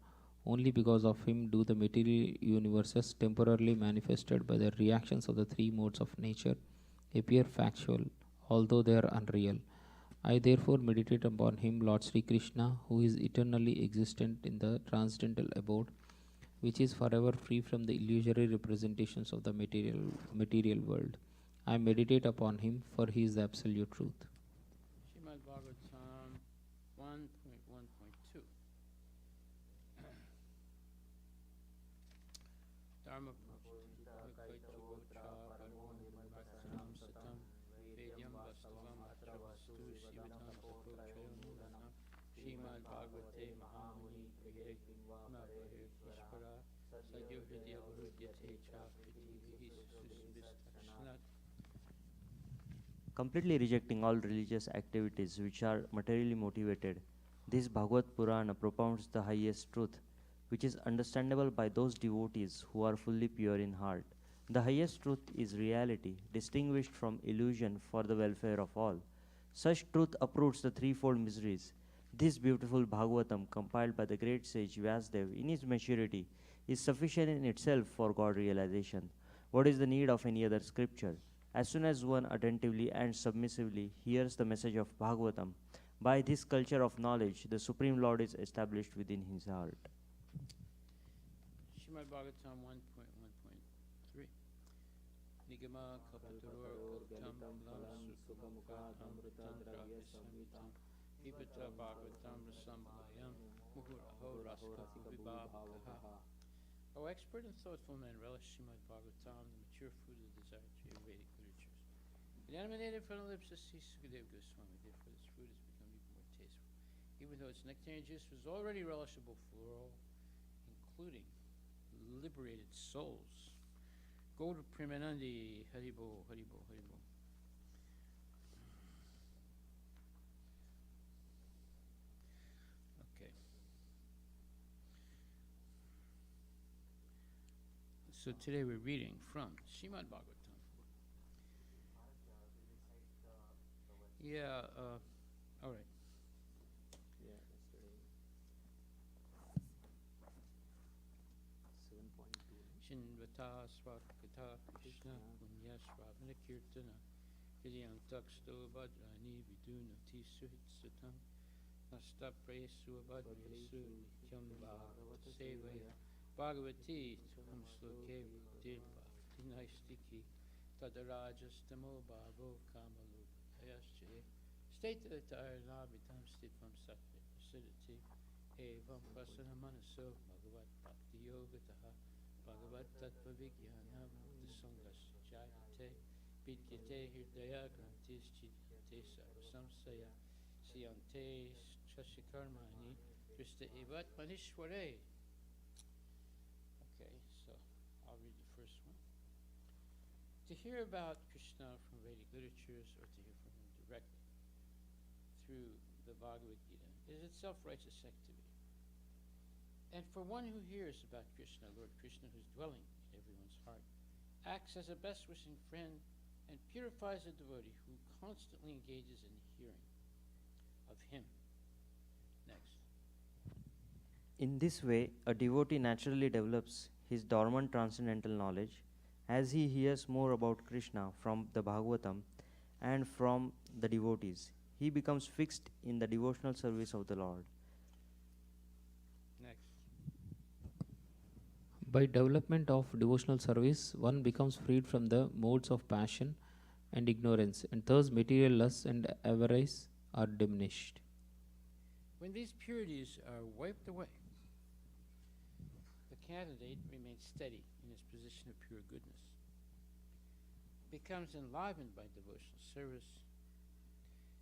Only because of him do the material universes, temporarily manifested by the reactions of the three modes of nature, appear factual, although they are unreal. I therefore meditate upon him, Lord Sri Krishna, who is eternally existent in the transcendental abode, which is forever free from the illusory representations of the material world. I meditate upon him, for he is the absolute truth. Srimad Bhagavatam 1.1.2. Dharma Satam Vedyam Vastavam Atra Vastu Sivatam Sakotrayanam Srimad Bhagavate Mahamuni Priyek Mabhare Ishvara Sadyo Hridya Varudyate Cha Pritivihi Susvistakshana. Completely rejecting all religious activities which are materially motivated, this Bhagavad Purana propounds the highest truth, which is understandable by those devotees who are fully pure in heart. The highest truth is reality, distinguished from illusion for the welfare of all. Such truth uproots the threefold miseries. This beautiful Bhagavatam, compiled by the great sage Vyasdev in his maturity, is sufficient in itself for God realization. What is the need of any other scripture? As soon as one attentively and submissively hears the message of Bhagavatam, by this culture of knowledge, the Supreme Lord is established within his heart. Srimad Bhagavatam 1.1.3. Nigama Kalpataror Kaltam Lam Sukhamukhatam Tantra Visamritam Vipatra Bhagavatam Rasambayam Muhur Aho Raska Vibhavaha. O expert and thoughtful men, relish Srimad Bhagavatam, the mature fruit of the desire to hear Vedic literatures. It emanated from the lips of Sri Sukadeva Goswami, therefore this fruit has become even more tasteful, even though its nectarian juice was already relishable for all, including liberated souls. Go to Premanandi, Haribo, Haribo, Haribo. Okay. So today we're reading from Srimad Bhagavatam. Yeah, all right. Yeah, yesterday. Katha Swakatha Krishna Punya Shravana Kirtana Hidayam Taksto Bhadrani Viduna Tisuhit Sutam Nasta Presu Abhadresu Nityam Bhagavata Sevaya Bhagavati Tum Sloke Dirva Dinaistiki Tadarajas Bhavo Kamalu Ayasche State the Tayanabitam Stitvam Sakti Siddhati Evam Vasana Manaso Bhagavat Bhakti Yogataha Bhagavat Tattva Vijnana Mukta Sangas Jayate Vidyate Hirdaya Grantis Chidyate Sarva Samsaya Siyante Shashikarmani Krista Evat Manishware. Okay, so I'll read the first one. To hear about Krishna from Vedic literatures or to hear from him directly through the Bhagavad Gita is itself righteous activity. And for one who hears about Krishna, Lord Krishna, who's dwelling in everyone's heart, acts as a best wishing friend and purifies a devotee who constantly engages in hearing of him. Next. In this way, a devotee naturally develops his dormant transcendental knowledge as he hears more about Krishna from the Bhagavatam and from the devotees. He becomes fixed in the devotional service of the Lord. Next. By development of devotional service, one becomes freed from the modes of passion and ignorance, and thus material lust and avarice are diminished. When these purities are wiped away, the candidate remains steady in his position of pure goodness, becomes enlivened by devotional service,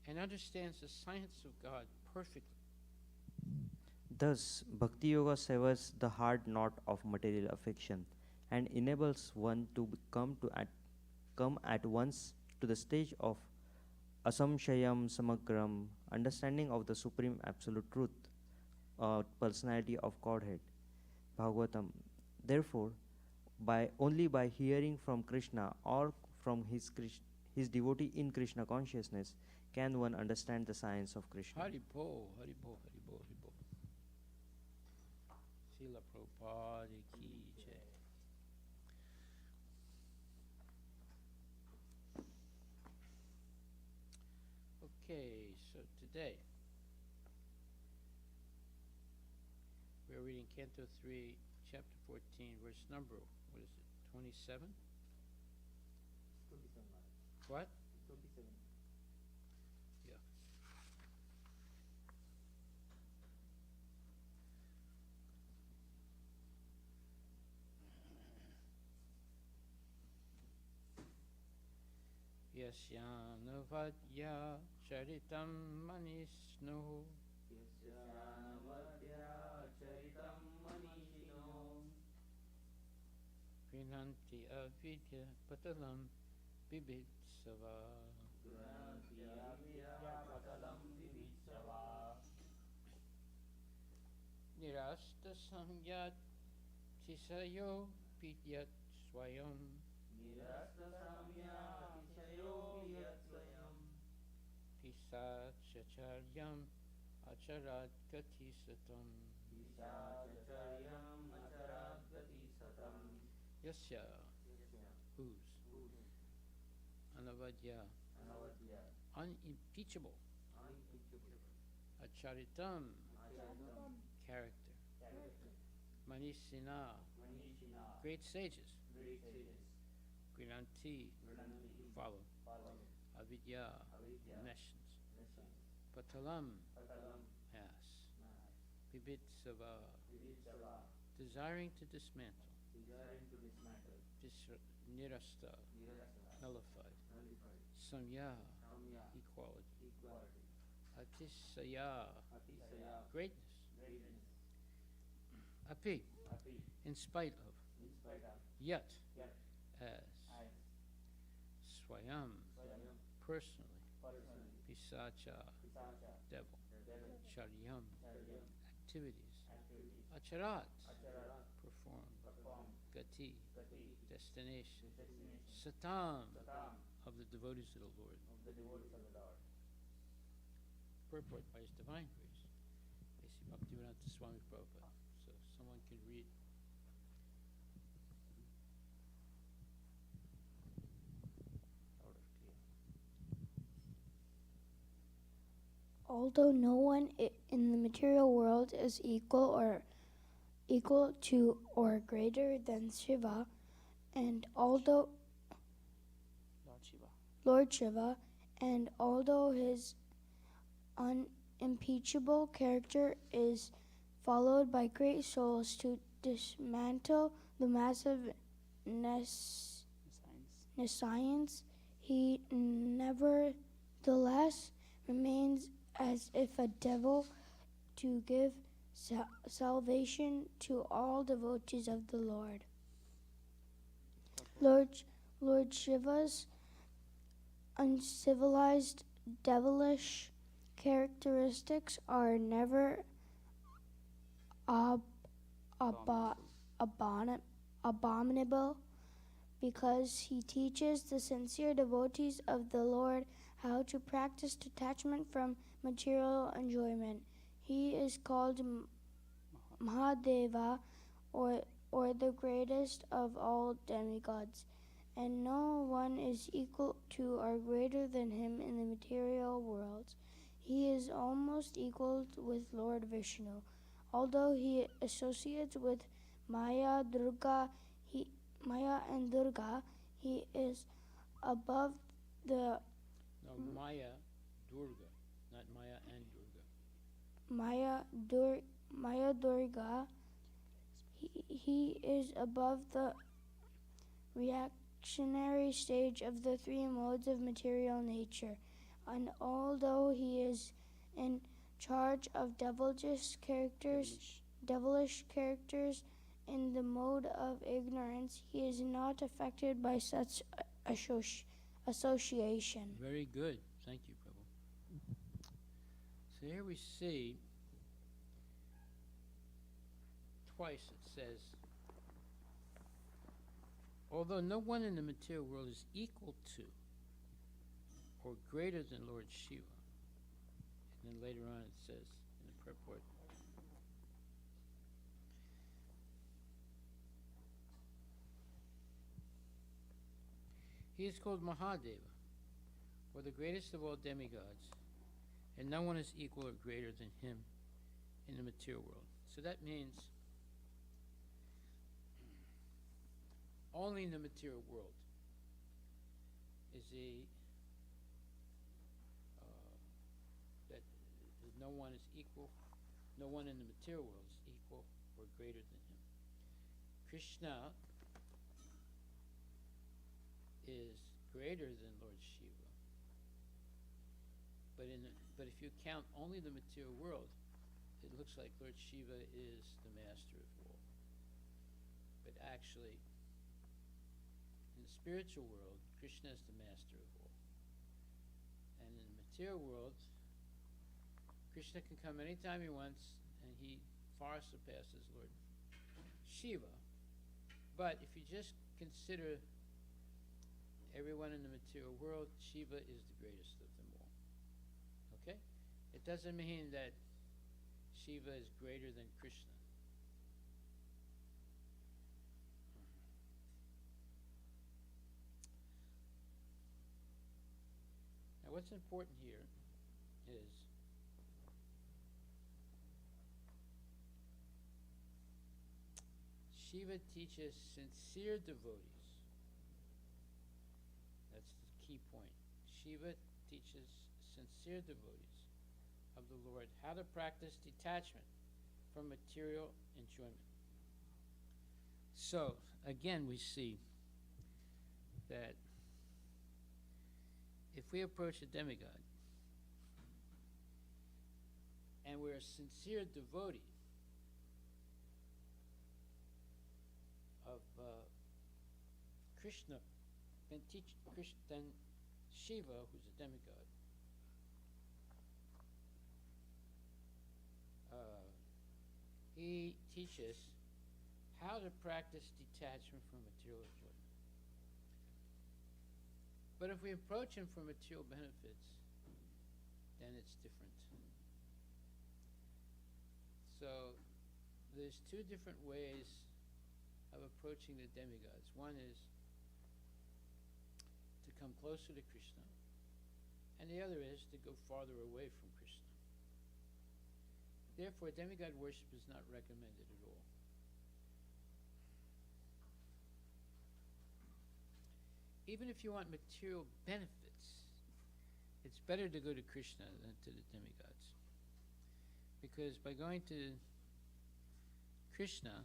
and understands the science of God perfectly. Thus, Bhakti Yoga severs the hard knot of material affection and enables one to come at once to the stage of asamshayam samagram, understanding of the supreme absolute truth, personality of Godhead, Bhagavatam. Therefore, only by hearing from Krishna or from his devotee in Krishna consciousness can one understand the science of Krishna. Hari Bol, Hari Bol, Hari Bol, Hari Bol. Srila Prabhupada ki jai. Okay, so today we're reading Canto 3, Chapter 14, verse number, what is it, 27? 27. What? 27. Yeah. Yasyanavadya charitam manisnuhu Grinanti avidya patalam bibitsava Nirasta samyat tisayo vidyat swayam Pisachacharyam acharat gati satam Yasya whose Anavadya unimpeachable Acharitam character Manisina great sages Grinanti follow Avidya omniscience Patalam mass Bibitsava desiring to dismantle Nirasta nullified Samya equality Atisaya greatness Api in spite of yet as Swayam personally Pisacha devil Charyam activities Acharat perform Gati destination Satam of the devotees of the Lord purport by His Divine Grace A.C. Bhaktivedanta Swami Prabhupada. So someone can read although no one in the material world is equal to or greater than Shiva, and although Lord Shiva, and although his unimpeachable character is followed by great souls to dismantle the massive nescience, he nevertheless remains as if a devil to give salvation to all devotees of the Lord. Lord Shiva's uncivilized, devilish characteristics are never abominable, because he teaches the sincere devotees of the Lord how to practice detachment from material enjoyment. He is called Mahadeva, or the greatest of all demigods, and no one is equal to or greater than him in the material world. He is almost equal with Lord Vishnu. Although he associates with Maya and Durga, he is above the No, Maya, Durga, not Maya and Durga. Maya Durga. He is above the reactionary stage of the three modes of material nature, and although he is in charge of devilish characters in the mode of ignorance, he is not affected by such association. Very good. Thank you, Prabhu. So here we see twice it says, although no one in the material world is equal to or greater than Lord Shiva. And then later on it says in the purport, he is called Mahadeva, or the greatest of all demigods, and no one is equal or greater than him in the material world. So that means only in the material world is that no one is equal, no one in the material world is equal or greater than him. Krishna is greater than Lord Shiva, but if you count only the material world, it looks like Lord Shiva is the master of all. But actually, in the spiritual world, Krishna is the master of all. And in the material world, Krishna can come anytime he wants, and he far surpasses Lord Shiva. But if you just consider everyone in the material world, Shiva is the greatest of them all. Okay? It doesn't mean that Shiva is greater than Krishna. Now what's important here is Shiva teaches sincere devotees. That's the key point. Shiva teaches sincere devotees of the Lord how to practice detachment from material enjoyment. So, again, we see that if we approach a demigod and we're a sincere devotee of Krishna, then Shiva, who's a demigod, he teaches how to practice detachment from material enjoyment. But if we approach him for material benefits, then it's different. So there's two different ways of approaching the demigods. One is to come closer to Krishna, and the other is to go farther away from Krishna. Therefore, demigod worship is not recommended at all. Even if you want material benefits, it's better to go to Krishna than to the demigods. Because by going to Krishna,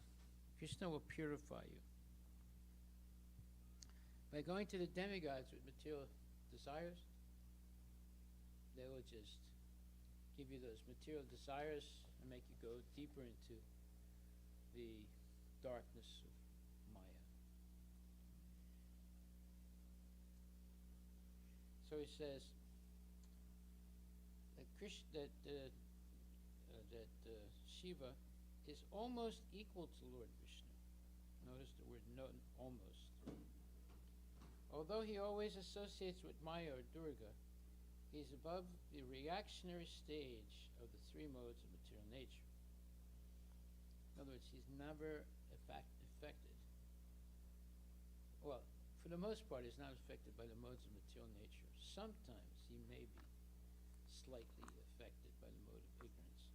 Krishna will purify you. By going to the demigods with material desires, they will just give you those material desires and make you go deeper into the darkness of Maya. So he says that Shiva is almost equal to Lord Vishnu. Notice the word no, almost. Although he always associates with Maya or Durga, he is above the reactionary stage of the three modes of material nature. In other words, he's never affected. Well, for the most part, he's not affected by the modes of material nature. Sometimes he may be slightly affected by the mode of ignorance.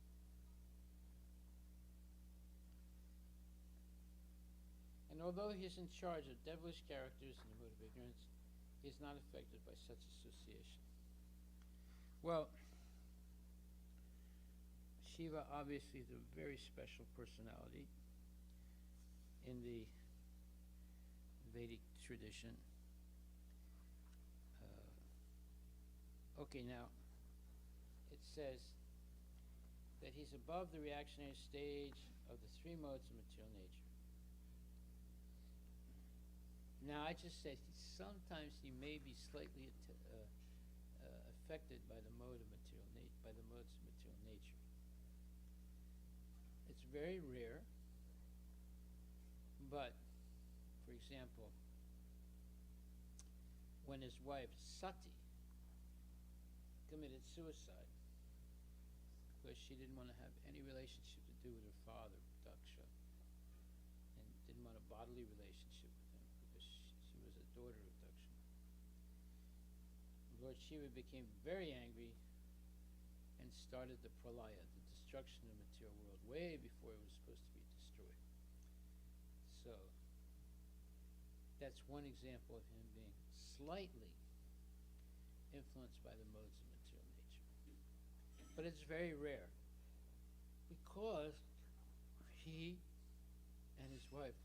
And although he is in charge of devilish characters in the mode of ignorance, he is not affected by such association. Well, Shiva obviously is a very special personality in the Vedic tradition. Okay, now it says that he's above the reactionary stage of the three modes of material nature. Now I just said sometimes he may be slightly affected by the mode of material by the modes of material nature. It's very rare, but for example, when his wife Sati committed suicide because she didn't want to have any relationship to do with her father, Daksha, and didn't want a bodily relationship with him because she was a daughter of Daksha. Lord Shiva became very angry and started the pralaya, the destruction of the material world, way before it was supposed to be destroyed. So that's one example of him being slightly influenced by the modes of material nature. But it's very rare because he and his wife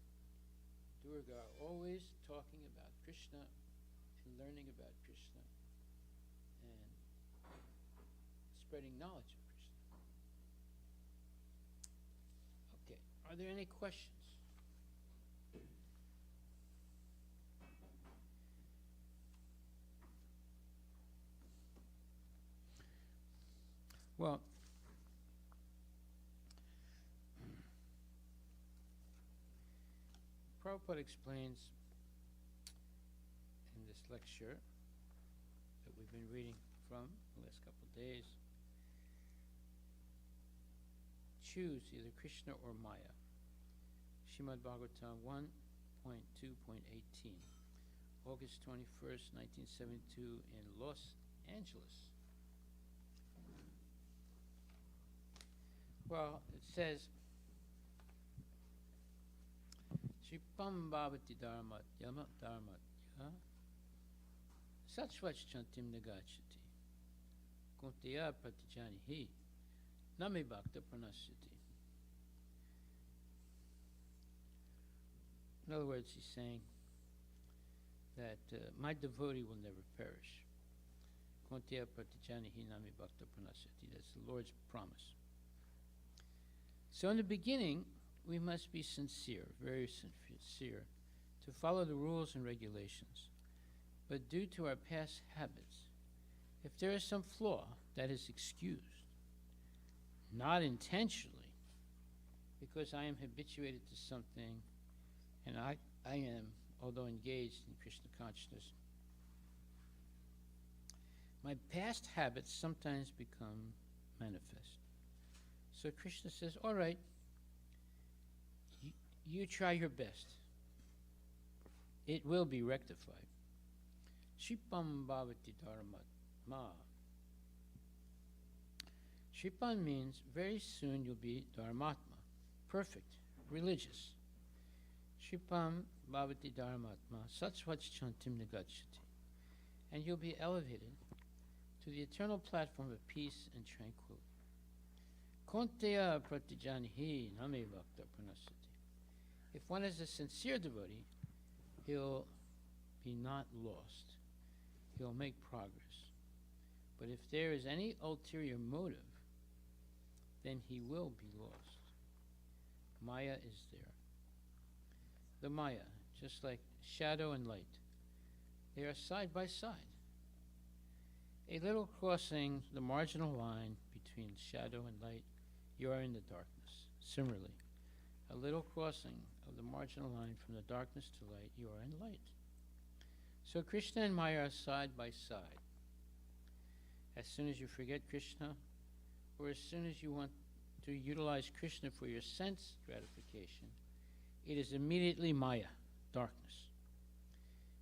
Durga are always talking about Krishna and learning about Krishna and spreading knowledge of Krishna. Okay, are there any questions? Well, Prabhupada explains in this lecture that we've been reading from the last couple of days, choose either Krishna or Maya. Srimad Bhagavatam 1.2.18, August 21st, 1972 in Los Angeles. Well, it says, Shipam bhavati dharmat yama dharmat ya satsvach chantim nagachati kuntiya pratijani hi nami bhakta pranasyati. In other words, he's saying that my devotee will never perish. Kuntiya pratijani hi nami bhakta pranasyati. That's the Lord's promise. So in the beginning, we must be sincere, very sincere, to follow the rules and regulations. But due to our past habits, if there is some flaw, that is excused, not intentionally, because I am habituated to something, and I am, although engaged in Krishna consciousness, my past habits sometimes become manifest. So Krishna says, all right, you try your best. It will be rectified. Shipam bhavati dharmat ma. Shripan means very soon you'll be Dharmatma, perfect, religious. Shripam bhavati Dharmatma satsvat chantim nagachati. And you'll be elevated to the eternal platform of peace and tranquility. Konteya pratijanihi name bhakta pranasati. If one is a sincere devotee, he'll be not lost. He'll make progress. But if there is any ulterior motive, then he will be lost. Maya is there. The Maya, just like shadow and light, they are side by side. A little crossing the marginal line between shadow and light, you are in the darkness. Similarly, a little crossing of the marginal line from the darkness to light, you are in light. So Krishna and Maya are side by side. As soon as you forget Krishna, or as soon as you want to utilize Krishna for your sense gratification, it is immediately Maya, darkness.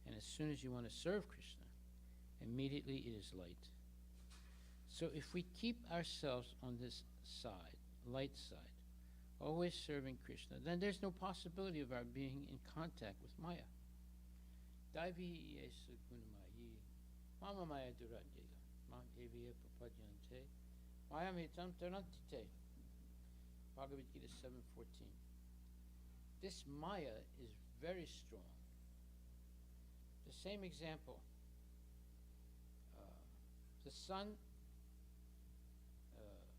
And as soon as you want to serve Krishna, immediately it is light. So if we keep ourselves on this side, light side, always serving Krishna, then there's no possibility of our being in contact with Maya. Daivi yesu gunamayi, mama maya duradyaga, mam eviya papadyante, maya mitam tarantite. Bhagavad Gita 7:14. This Maya is very strong. The same example. The sun,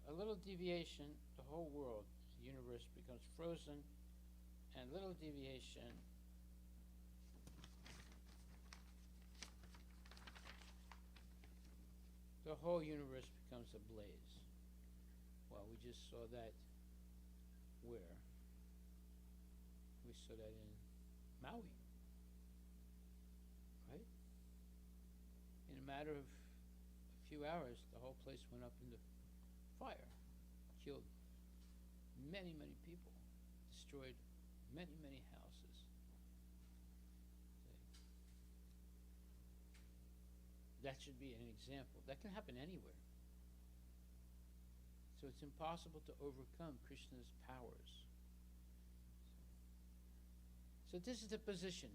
a little deviation, the whole world, the universe becomes frozen, and little deviation, the whole universe becomes ablaze. Well, we just saw that where? We saw that in Maui, right? In a matter of a few hours, the whole place went up into fire, killed many, many people, destroyed many, many houses. That should be an example. That can happen anywhere. So it's impossible to overcome Krishna's powers. So this is the position.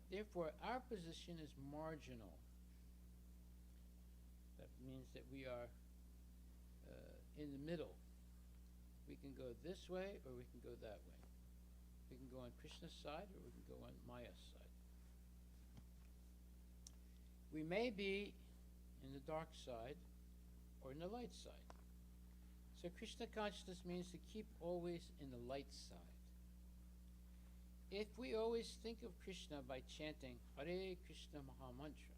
Therefore, our position is marginal. That means that we are in the middle. We can go this way or we can go that way. We can go on Krishna's side or we can go on Maya's side. We may be in the dark side or in the light side. So Krishna consciousness means to keep always in the light side. If we always think of Krishna by chanting Hare Krishna Maha Mantra,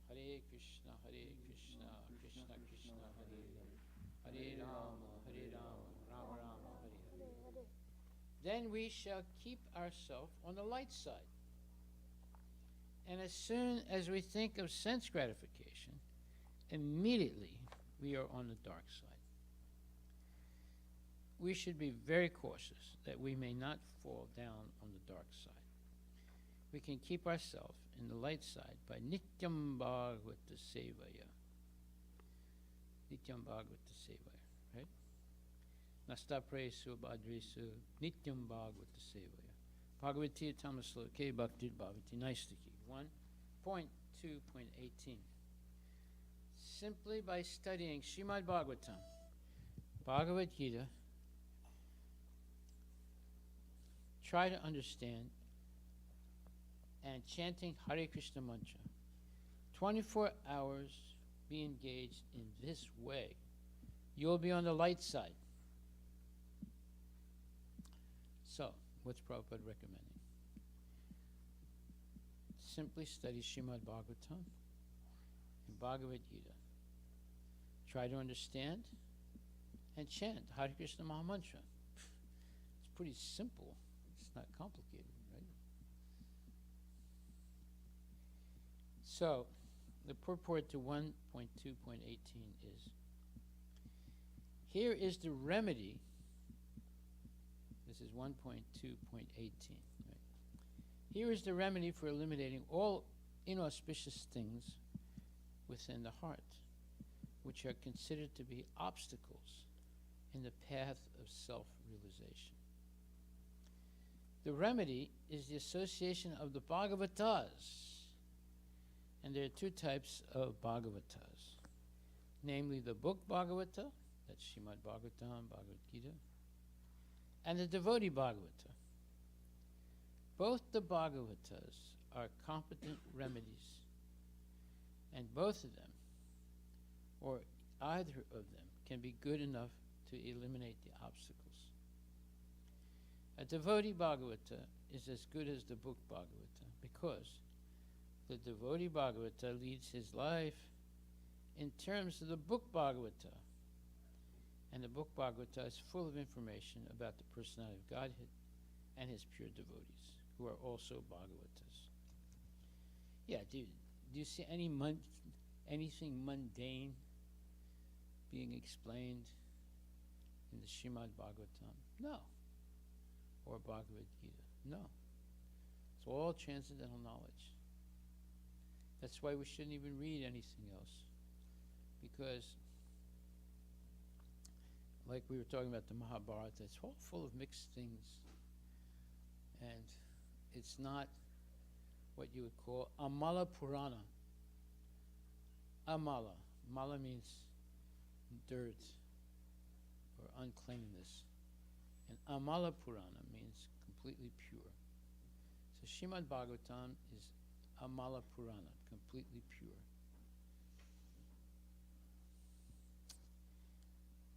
Hare Krishna, Krishna Krishna, Hare Hare, Hare Rama, Rama Rama, Hare Hare, then we shall keep ourselves on the light side. And as soon as we think of sense gratification, immediately we are on the dark side. We should be very cautious that we may not fall down on the dark side. We can keep ourselves in the light side by Nityam Bhagavata Sevaya. Nityam Bhagavata Sevaya, right? Nastapresu Bhadresu Nityam Bhagavata Sevaya. Bhagavati Tamasloke Bhakti Bhavati Naistaki. 1.2.18. Simply by studying Srimad Bhagavatam, Bhagavad Gita, try to understand, and chanting Hare Krishna mantra. 24 hours be engaged in this way. You'll be on the light side. So, what's Prabhupada recommending? Simply study Srimad Bhagavatam and Bhagavad Gita. Try to understand and chant Hare Krishna Maha Mantra. It's pretty simple. It's not complicated, right? So, the purport to 1.2.18 is, here is the remedy. This is 1.2.18. Right? Here is the remedy for eliminating all inauspicious things within the heart. which are considered to be obstacles in the path of self-realization. The remedy is the association of the Bhagavatas. And there are two types of Bhagavatas, namely the book Bhagavata, that's Srimad Bhagavatam, Bhagavad Gita, and the devotee Bhagavata. Both the Bhagavatas are competent remedies, and both of them, or either of them, can be good enough to eliminate the obstacles. A devotee Bhagavata is as good as the book Bhagavata because the devotee Bhagavata leads his life in terms of the book Bhagavata. And the book Bhagavata is full of information about the personality of Godhead and his pure devotees, who are also Bhagavatas. Yeah, do you see anything mundane being explained in the Srimad Bhagavatam? No. Or Bhagavad Gita? No. It's all transcendental knowledge. That's why we shouldn't even read anything else. Because, like we were talking about the Mahabharata, it's all full of mixed things. And it's not what you would call Amala Purana. Amala. Mala means dirt or uncleanness. And Amala Purana means completely pure. So Srimad Bhagavatam is Amala Purana, completely pure.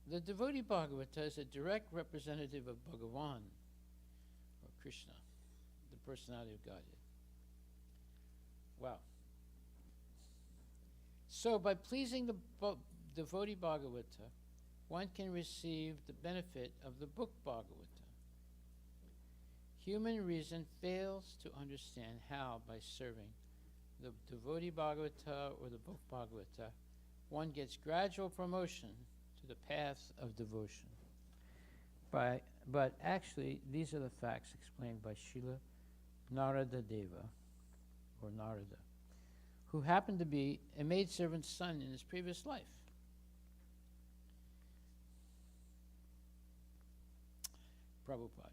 The devotee Bhagavata is a direct representative of Bhagavan, or Krishna, the personality of Godhead. Wow. So by pleasing the devotee Bhagavata, one can receive the benefit of the book Bhagavata. Human reason fails to understand how, by serving the devotee Bhagavata or the book Bhagavata, one gets gradual promotion to the path of devotion. But actually, these are the facts explained by Srila Narada Deva, or Narada, who happened to be a maidservant's son in his previous life. Prabhupada.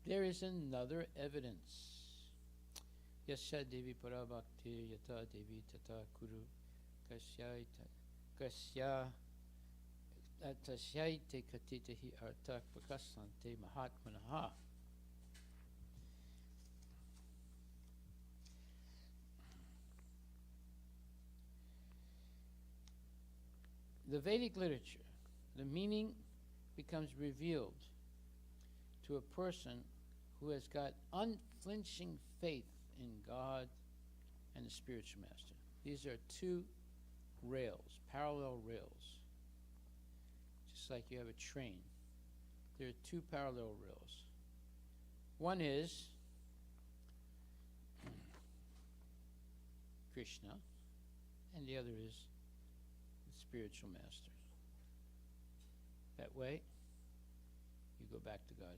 There is another evidence. Yasya Devi Parabhakti Yata Devi Tata Kuru Tasyaite Katitahi Artak Pakasante Mahatmanaha. The Vedic literature, the meaning becomes revealed to a person who has got unflinching faith in God and the spiritual master. These are two rails, parallel rails. Just like you have a train. There are two parallel rails. One is Krishna, and the other is the spiritual master. That way, you go back to Godhead.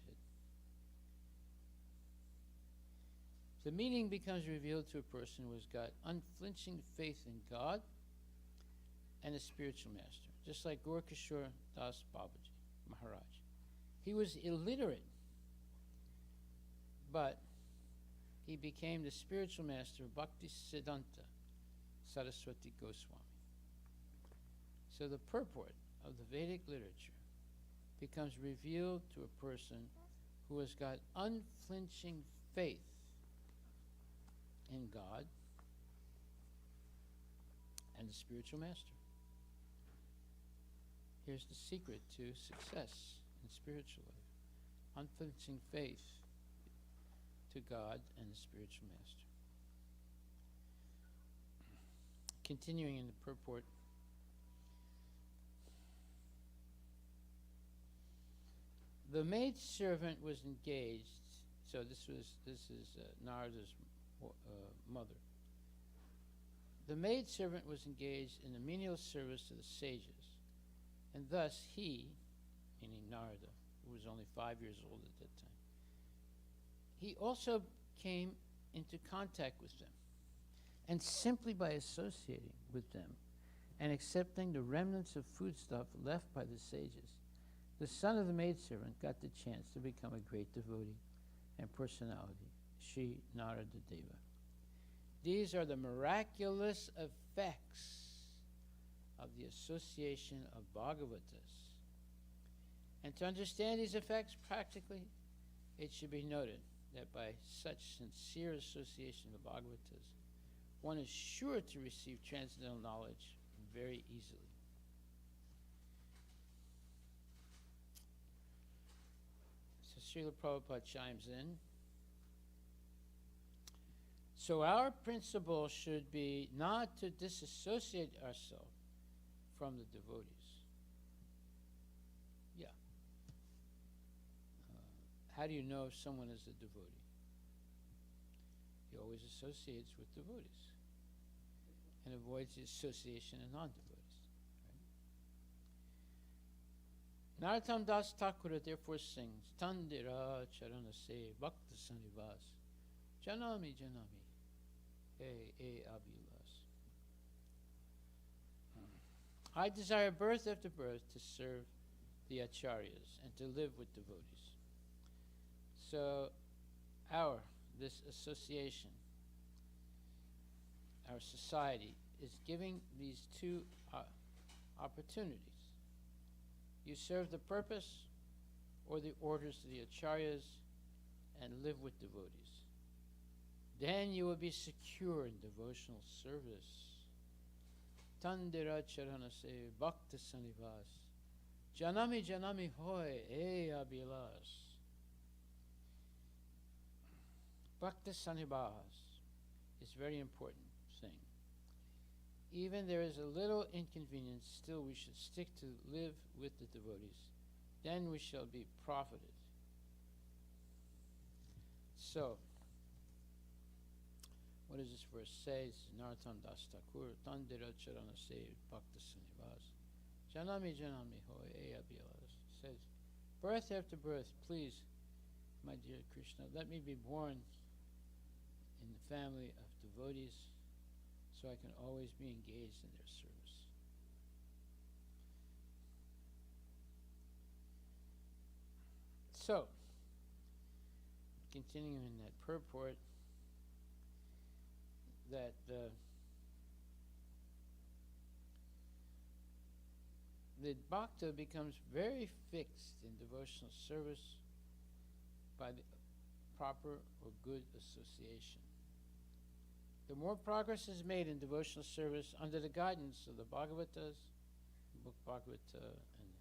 The meaning becomes revealed to a person who has got unflinching faith in God and the spiritual master, just like Gorkishore Das Babaji Maharaj. He was illiterate, but he became the spiritual master of Bhakti Siddhanta Saraswati Goswami. So the purport of the Vedic literature becomes revealed to a person who has got unflinching faith in God and the spiritual master. Here's the secret to success in spiritual life: unflinching faith to God and the spiritual master. Continuing in the purport, the maid servant was engaged. So this is Narada's mother. The maid servant was engaged in the menial service to the sages, and thus he, meaning Narada, who was only 5 years old at that time, he also came into contact with them. And simply by associating with them and accepting the remnants of foodstuff left by the sages, the son of the maidservant got the chance to become a great devotee and personality, Sri Narada Deva. These are the miraculous effects of the association of Bhagavatas. And to understand these effects practically, it should be noted that by such sincere association of Bhagavatas, one is sure to receive transcendental knowledge very easily. So Srila Prabhupada chimes in. So our principle should be not to disassociate ourselves from the devotees. Yeah. How do you know if someone is a devotee? He always associates with devotees and avoids the association of non-devotees. Right? Narottam Das Thakura therefore sings, Tandira Charana Se Bhakta Sanivas Janami Janami E Abhilas. I desire birth after birth to serve the acharyas and to live with devotees. So this association, our society, is giving these two opportunities. You serve the purpose or the orders of the acharyas and live with devotees. Then you will be secure in devotional service. Tandira charana se bhakta sanivas janami janami hoy e abhilas. Bhakta sanivas is a very important thing. Even there is a little inconvenience, still we should stick to live with the devotees. Then we shall be profited. So, what does this verse say? It's Narottam Das Thakur, Tandira Charana Se Bhakta Sanivas Janami Janami Hoy E Abhilas. Says, birth after birth, please, my dear Krishna, let me be born in the family of devotees so I can always be engaged in their service. So, continuing in that purport, that the bhakta becomes very fixed in devotional service by the proper or good association. The more progress is made in devotional service under the guidance of the Bhagavatas, book Bhagavata and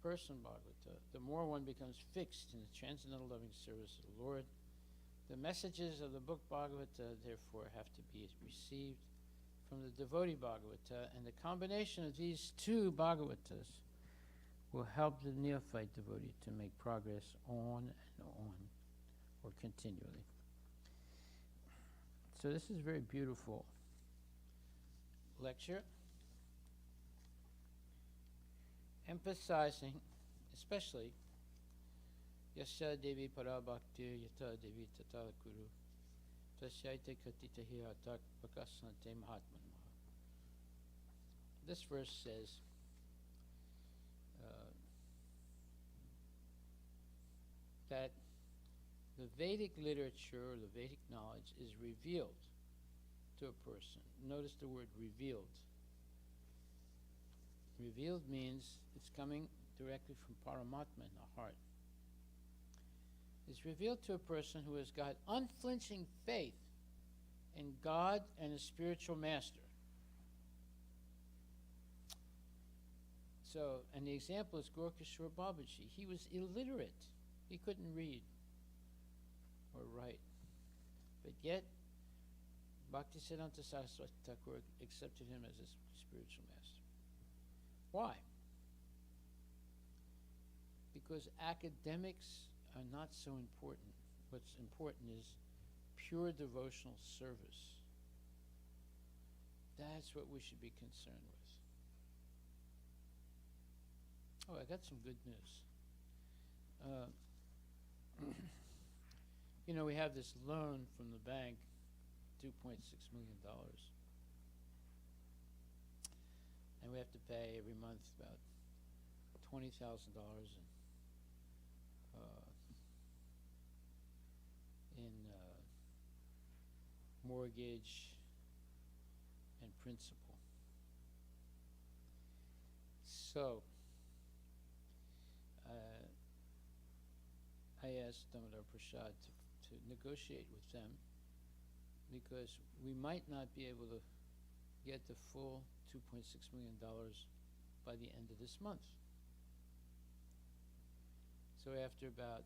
person Bhagavata, the more one becomes fixed in the transcendental loving service of the Lord. The messages of the book Bhagavata, therefore, have to be received from the devotee Bhagavata, and the combination of these two Bhagavatas will help the neophyte devotee to make progress on and on, or continually. So this is a very beautiful lecture, emphasizing especially Yasya Devi Parabhakti Yata Devi Tata Kuru Tasyaite Katita Hi Atak Pakasante Mahatman. This verse says that the Vedic literature or the Vedic knowledge is revealed to a person. Notice the word revealed. Revealed means it's coming directly from Paramatma in the heart. It's revealed to a person who has got unflinching faith in God and his spiritual master. So, and the example is Gorkishore Babaji. He was illiterate. He couldn't read or write. But yet, Bhaktisiddhanta Saraswati Thakur accepted him as his spiritual master. Why? Because academics are not so important. What's important is pure devotional service. That's what we should be concerned with. Oh, I got some good news. You know, we have this loan from the bank, $2.6 million. and we have to pay every month about $20,000 in mortgage and principal. So I asked Damodar Prasad to negotiate with them, because we might not be able to get the full $2.6 million by the end of this month. So after about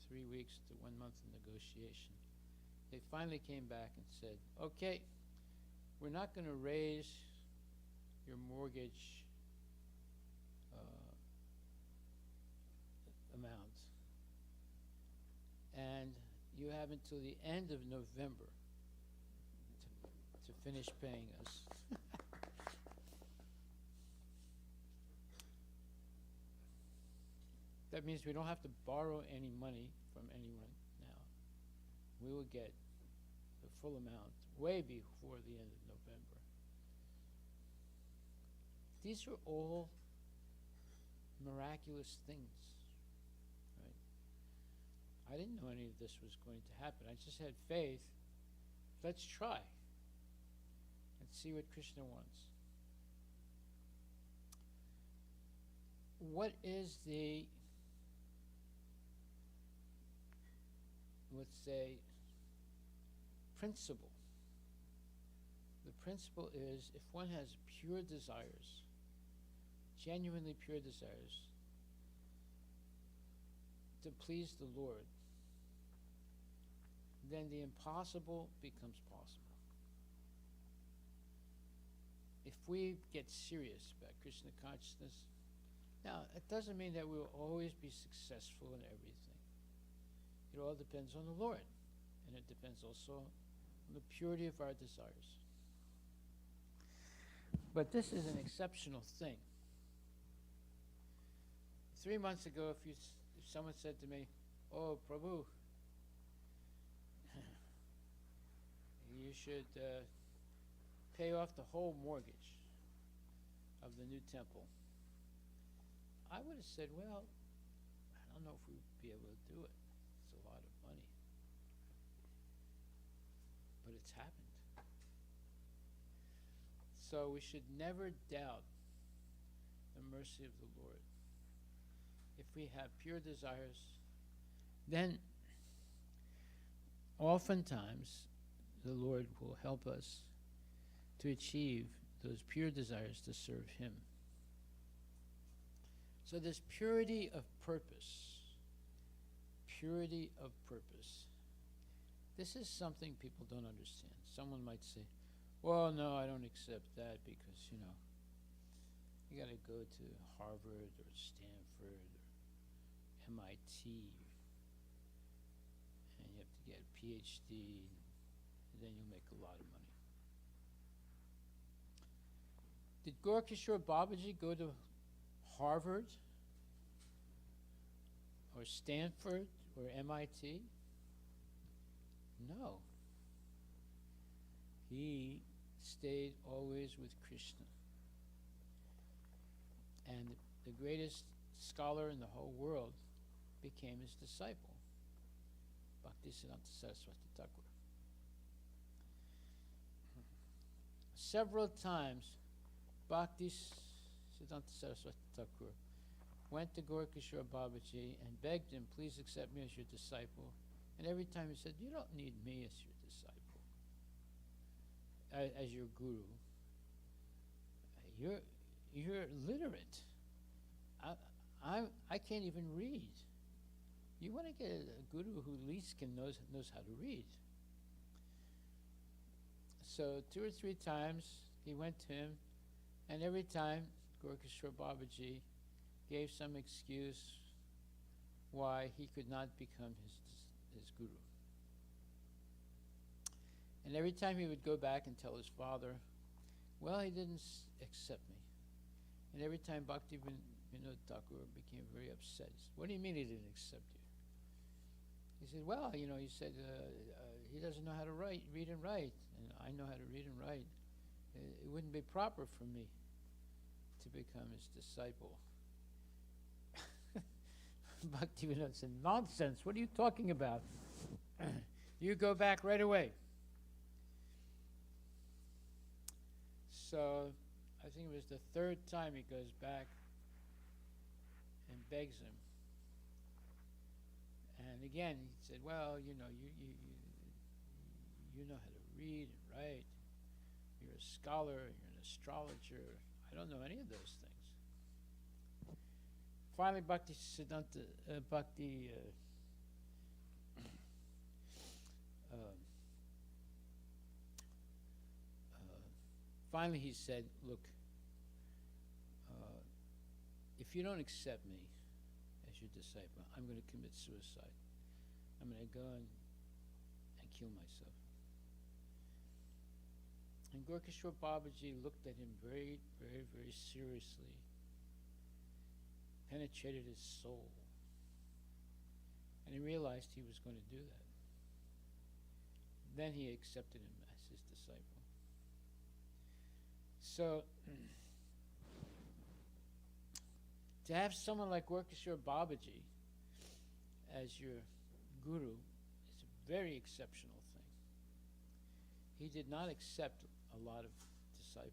3 weeks to 1 month of negotiation, they finally came back and said, okay, we're not going to raise your mortgage amount, and you have until the end of November to finish paying us. That means we don't have to borrow any money from anyone now. We will get the full amount way before the end of November. These are all miraculous things, right? I didn't know any of this was going to happen. I just had faith. Let's try and see what Krishna wants. What is the, let's say, principle? The principle is, if one has pure desires, genuinely pure desires, to please the Lord, then the impossible becomes possible. If we get serious about Krishna consciousness, now it doesn't mean that we will always be successful in everything. It all depends on the Lord, and it depends also on the purity of our desires. But this is an exceptional thing. 3 months ago, if someone said to me, "Oh, Prabhu, you should pay off the whole mortgage of the new temple," I would have said, well, I don't know if we would be able to do it. It's a lot of money. But it's happened. So we should never doubt the mercy of the Lord. If we have pure desires, then oftentimes the Lord will help us to achieve those pure desires to serve Him. So this purity of purpose, this is something people don't understand. Someone might say, well, no, I don't accept that because, you got to go to Harvard or Stanford or MIT, and you have to get a PhD, and then you'll make a lot of money. Did Gaurkishore Babaji go to Harvard or Stanford or MIT? No. He stayed always with Krishna. And the greatest scholar in the whole world became his disciple, Bhaktisiddhanta Saraswati Thakur. Several times, Bhaktisiddhanta Saraswati Thakur went to Gaurkishore Babaji and begged him, please accept me as your disciple. And every time he said, you don't need me as your disciple, as your guru. You're literate. I can't even read. You want to get a guru who at least knows how to read. So 2 or 3 times he went to him, and every time Gaurkishore Babaji gave some excuse why he could not become his guru. And every time he would go back and tell his father, well, he didn't accept me. And every time Bhakti Vinod Thakur became very upset. He said, what do you mean he didn't accept you? He said, well, he said, he doesn't know how to read and write, and I know how to read and write. It wouldn't be proper for me to become his disciple. Bhaktivinoda said, nonsense, what are you talking about? You go back right away. So I think it was the third time he goes back and begs him. And again, he said, well, you know, you know how to read and write. You're a scholar, you're an astrologer. I don't know any of those things. Finally, finally he said, look, if you don't accept me as your disciple, I'm going to commit suicide. I'm going to go and kill myself. And Gorkishore Babaji looked at him very, very, very seriously, penetrated his soul, and he realized he was going to do that. Then he accepted him as his disciple. So, to have someone like Gorkishore Babaji as your guru is a very exceptional thing. He did not accept a lot of disciples.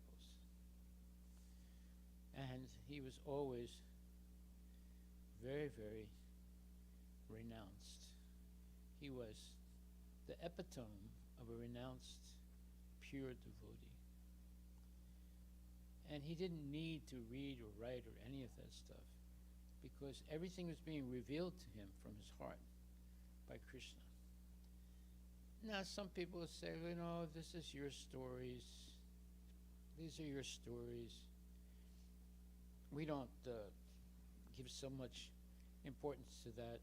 And he was always very, very renounced. He was the epitome of a renounced, pure devotee. And he didn't need to read or write or any of that stuff, because everything was being revealed to him from his heart by Krishna. Now, some people will say, you know, this is your stories. These are your stories. We don't give so much importance to that.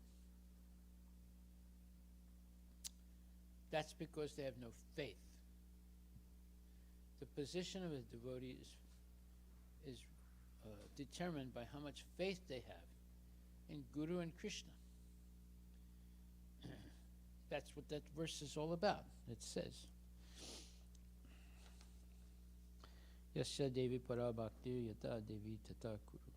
That's because they have no faith. The position of a devotee is determined by how much faith they have in Guru and Krishna. That's what that verse is all about. It says, Yasya Devi Para Bhakti Yata Devi Tata Kuru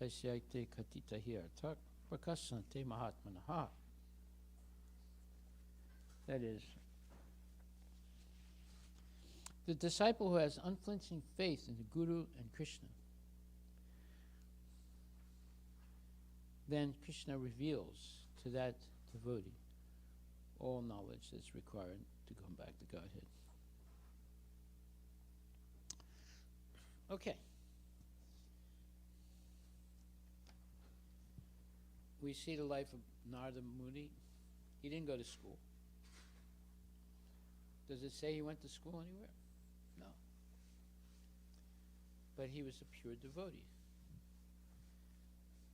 Tasyaite Katita Hirtak Prakasante Mahatmanaha. That is, the disciple who has unflinching faith in the Guru and Krishna, then Krishna reveals to that devotee all knowledge that's required to come back to Godhead. Okay. We see the life of Narada Muni. He didn't go to school. Does it say he went to school anywhere? No. But he was a pure devotee.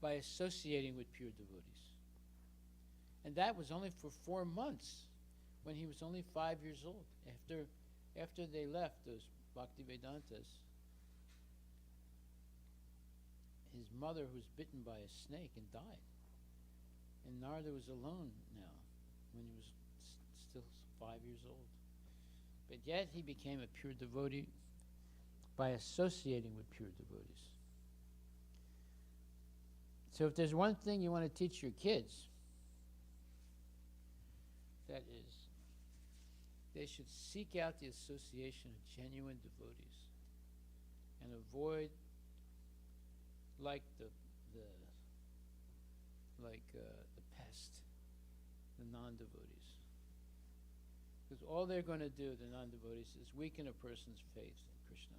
By associating with pure devotees. And that was only for 4 months, when he was only 5 years old. After they left, those Bhaktivedantas, his mother was bitten by a snake and died. And Narada was alone now, when he was still 5 years old. But yet he became a pure devotee by associating with pure devotees. So if there's one thing you want to teach your kids, that is, they should seek out the association of genuine devotees and avoid the pest, the non-devotees. Because all they're going to do, the non-devotees, is weaken a person's faith in Krishna.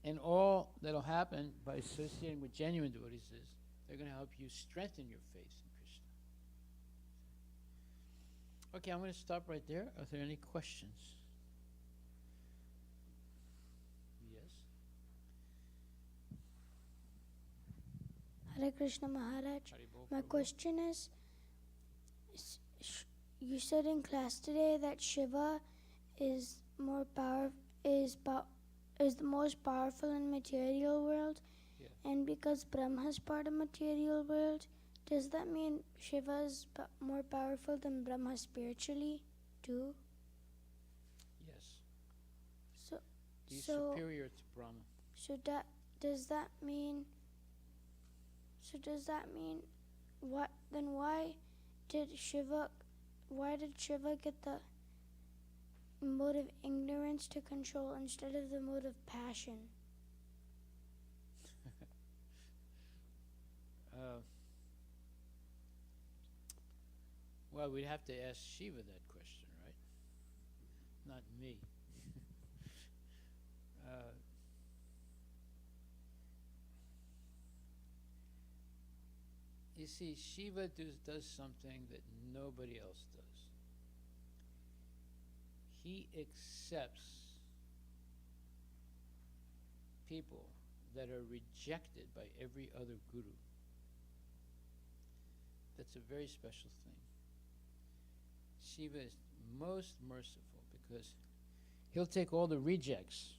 And all that'll happen by associating with genuine devotees is they're going to help you strengthen your faith in Krishna. Okay, I'm going to stop right there. Are there any questions? Yes? Hare Krishna Maharaj. Haribol My Prabhu. question is you said in class today that Shiva is the most powerful in material world, Yeah. and because Brahma is part of material world, does that mean Shiva is more powerful than Brahma spiritually too? Yes. So, He's so superior to Brahma. So does that mean? So does that mean what? Then did Shiva? Why did Shiva get the mode of ignorance to control instead of the mode of passion? Well, we'd have to ask Shiva that question, right? Not me. You see, Shiva does something that nobody else does. He accepts people that are rejected by every other guru. That's a very special thing. Shiva is most merciful because he'll take all the rejects,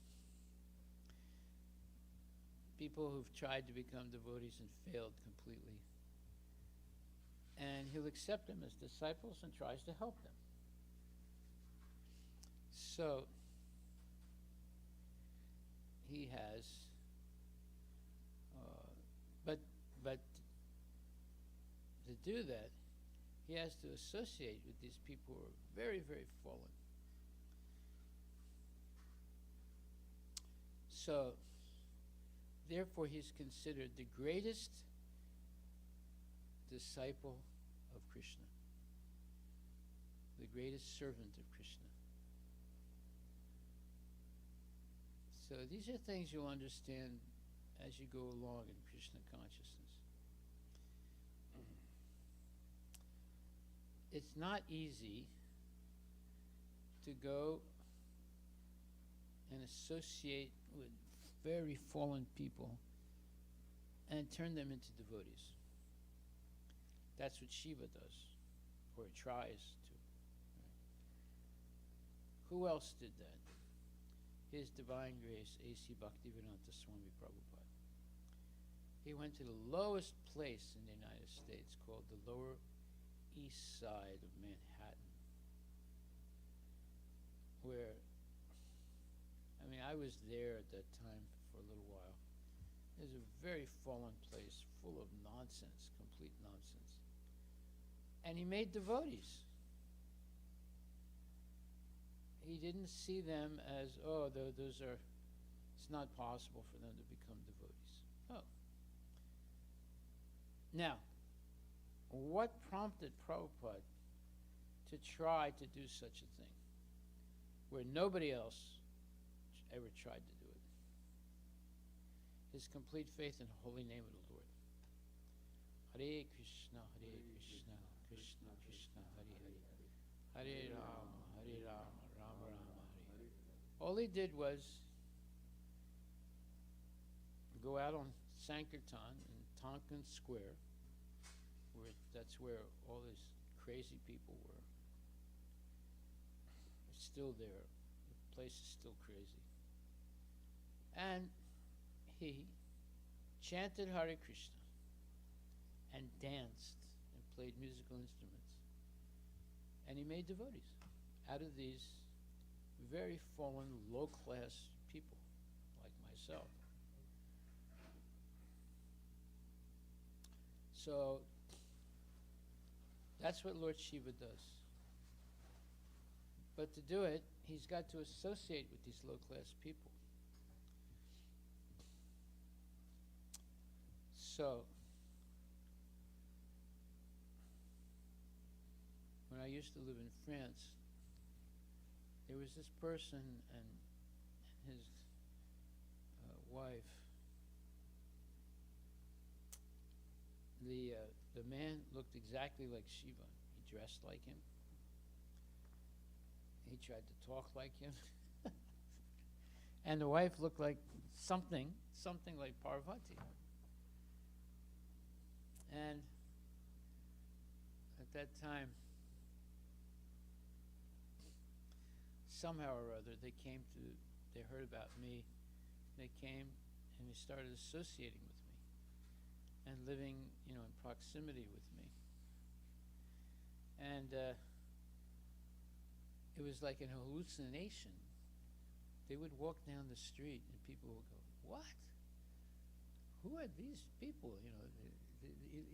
people who've tried to become devotees and failed completely, and he'll accept them as disciples and tries to help them. So he has, but to do that, he has to associate with these people who are very, very fallen. So, therefore, he's considered the greatest disciple of Krishna, the greatest servant of Krishna. So these are things you'll understand as you go along in Krishna consciousness. It's not easy to go and associate with very fallen people and turn them into devotees. That's what Shiva does, or tries to. Right? Who else did that? His Divine Grace, A.C. Bhaktivedanta Swami Prabhupada. He went to the lowest place in the United States called the Lower East Side of Manhattan, where, I was there at that time for a little while. It was a very fallen place, full of nonsense, complete nonsense. And he made devotees. He didn't see them as, it's not possible for them to become devotees. Oh. Now, what prompted Prabhupada to try to do such a thing where nobody else ever tried to do it? His complete faith in the holy name of the Lord. Hare Krishna, Krishna Krishna, Hare Hare, Hare Rama, Rama Rama, Hare Hare. All he did was go out on Sankirtan in Tonkin Square, that's where all these crazy people were. It's still there. The place is still crazy. And he chanted Hare Krishna and danced and played musical instruments. And he made devotees out of these very fallen, low-class people like myself. So that's what Lord Shiva does. But to do it, he's got to associate with these low-class people. So, when I used to live in France, there was this person and his wife. The man looked exactly like Shiva. He dressed like him. He tried to talk like him. And the wife looked like something like Parvati. And at that time, somehow or other, they heard about me. They came and they started associating with me and living, in proximity with me. And it was like an hallucination. They would walk down the street and people would go, what? Who are these people?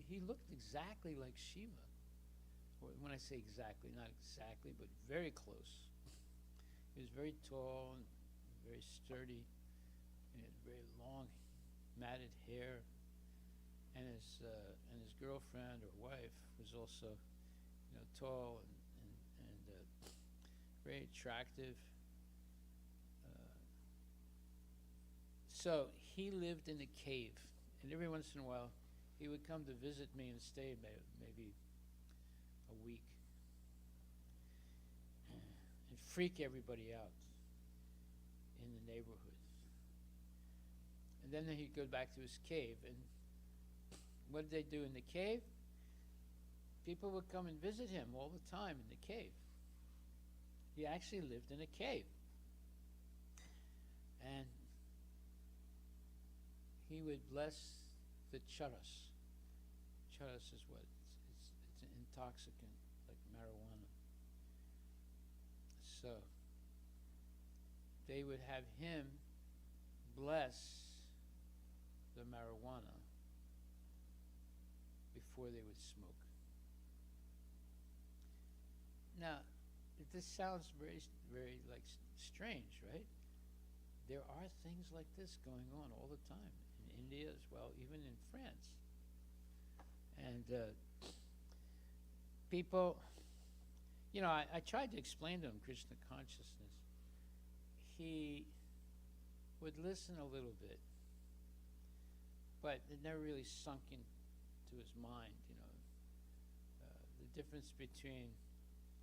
He looked exactly like Shiva. Or when I say exactly, not exactly, but very close. He was very tall and very sturdy. He had very long, matted hair, and his girlfriend or wife was also, tall and very attractive. So he lived in a cave, and every once in a while, he would come to visit me and stay maybe a week and freak everybody out in the neighborhood. And then he'd go back to his cave. And what did they do in the cave? People would come and visit him all the time in the cave. He actually lived in a cave. And he would bless the charas. Charas is what? It's an intoxicant, like marijuana. So they would have him bless the marijuana before they would smoke. Now, this sounds very, very like strange, right? There are things like this going on all the time in India as well, even in France. And people, I tried to explain to him Krishna consciousness. He would listen a little bit, but it never really sunk into his mind, the difference between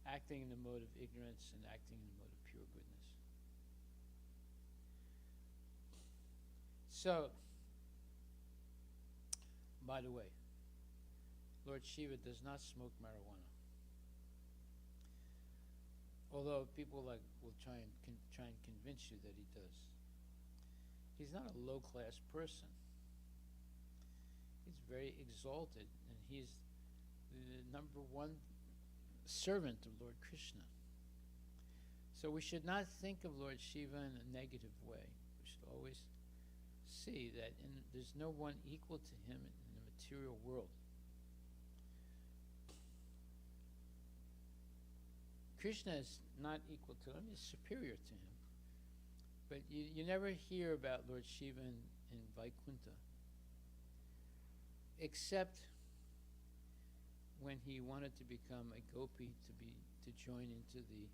acting in the mode of ignorance and acting in the mode of pure goodness. So, by the way, Lord Shiva does not smoke marijuana. Although people will try and convince you that he does. He's not a low-class person. He's very exalted, and he's the number one servant of Lord Krishna. So we should not think of Lord Shiva in a negative way. We should always see that there's no one equal to him in the material world. Krishna is not equal to him, he's superior to him. But you never hear about Lord Shiva in Vaikuntha, except when he wanted to become a gopi to join into the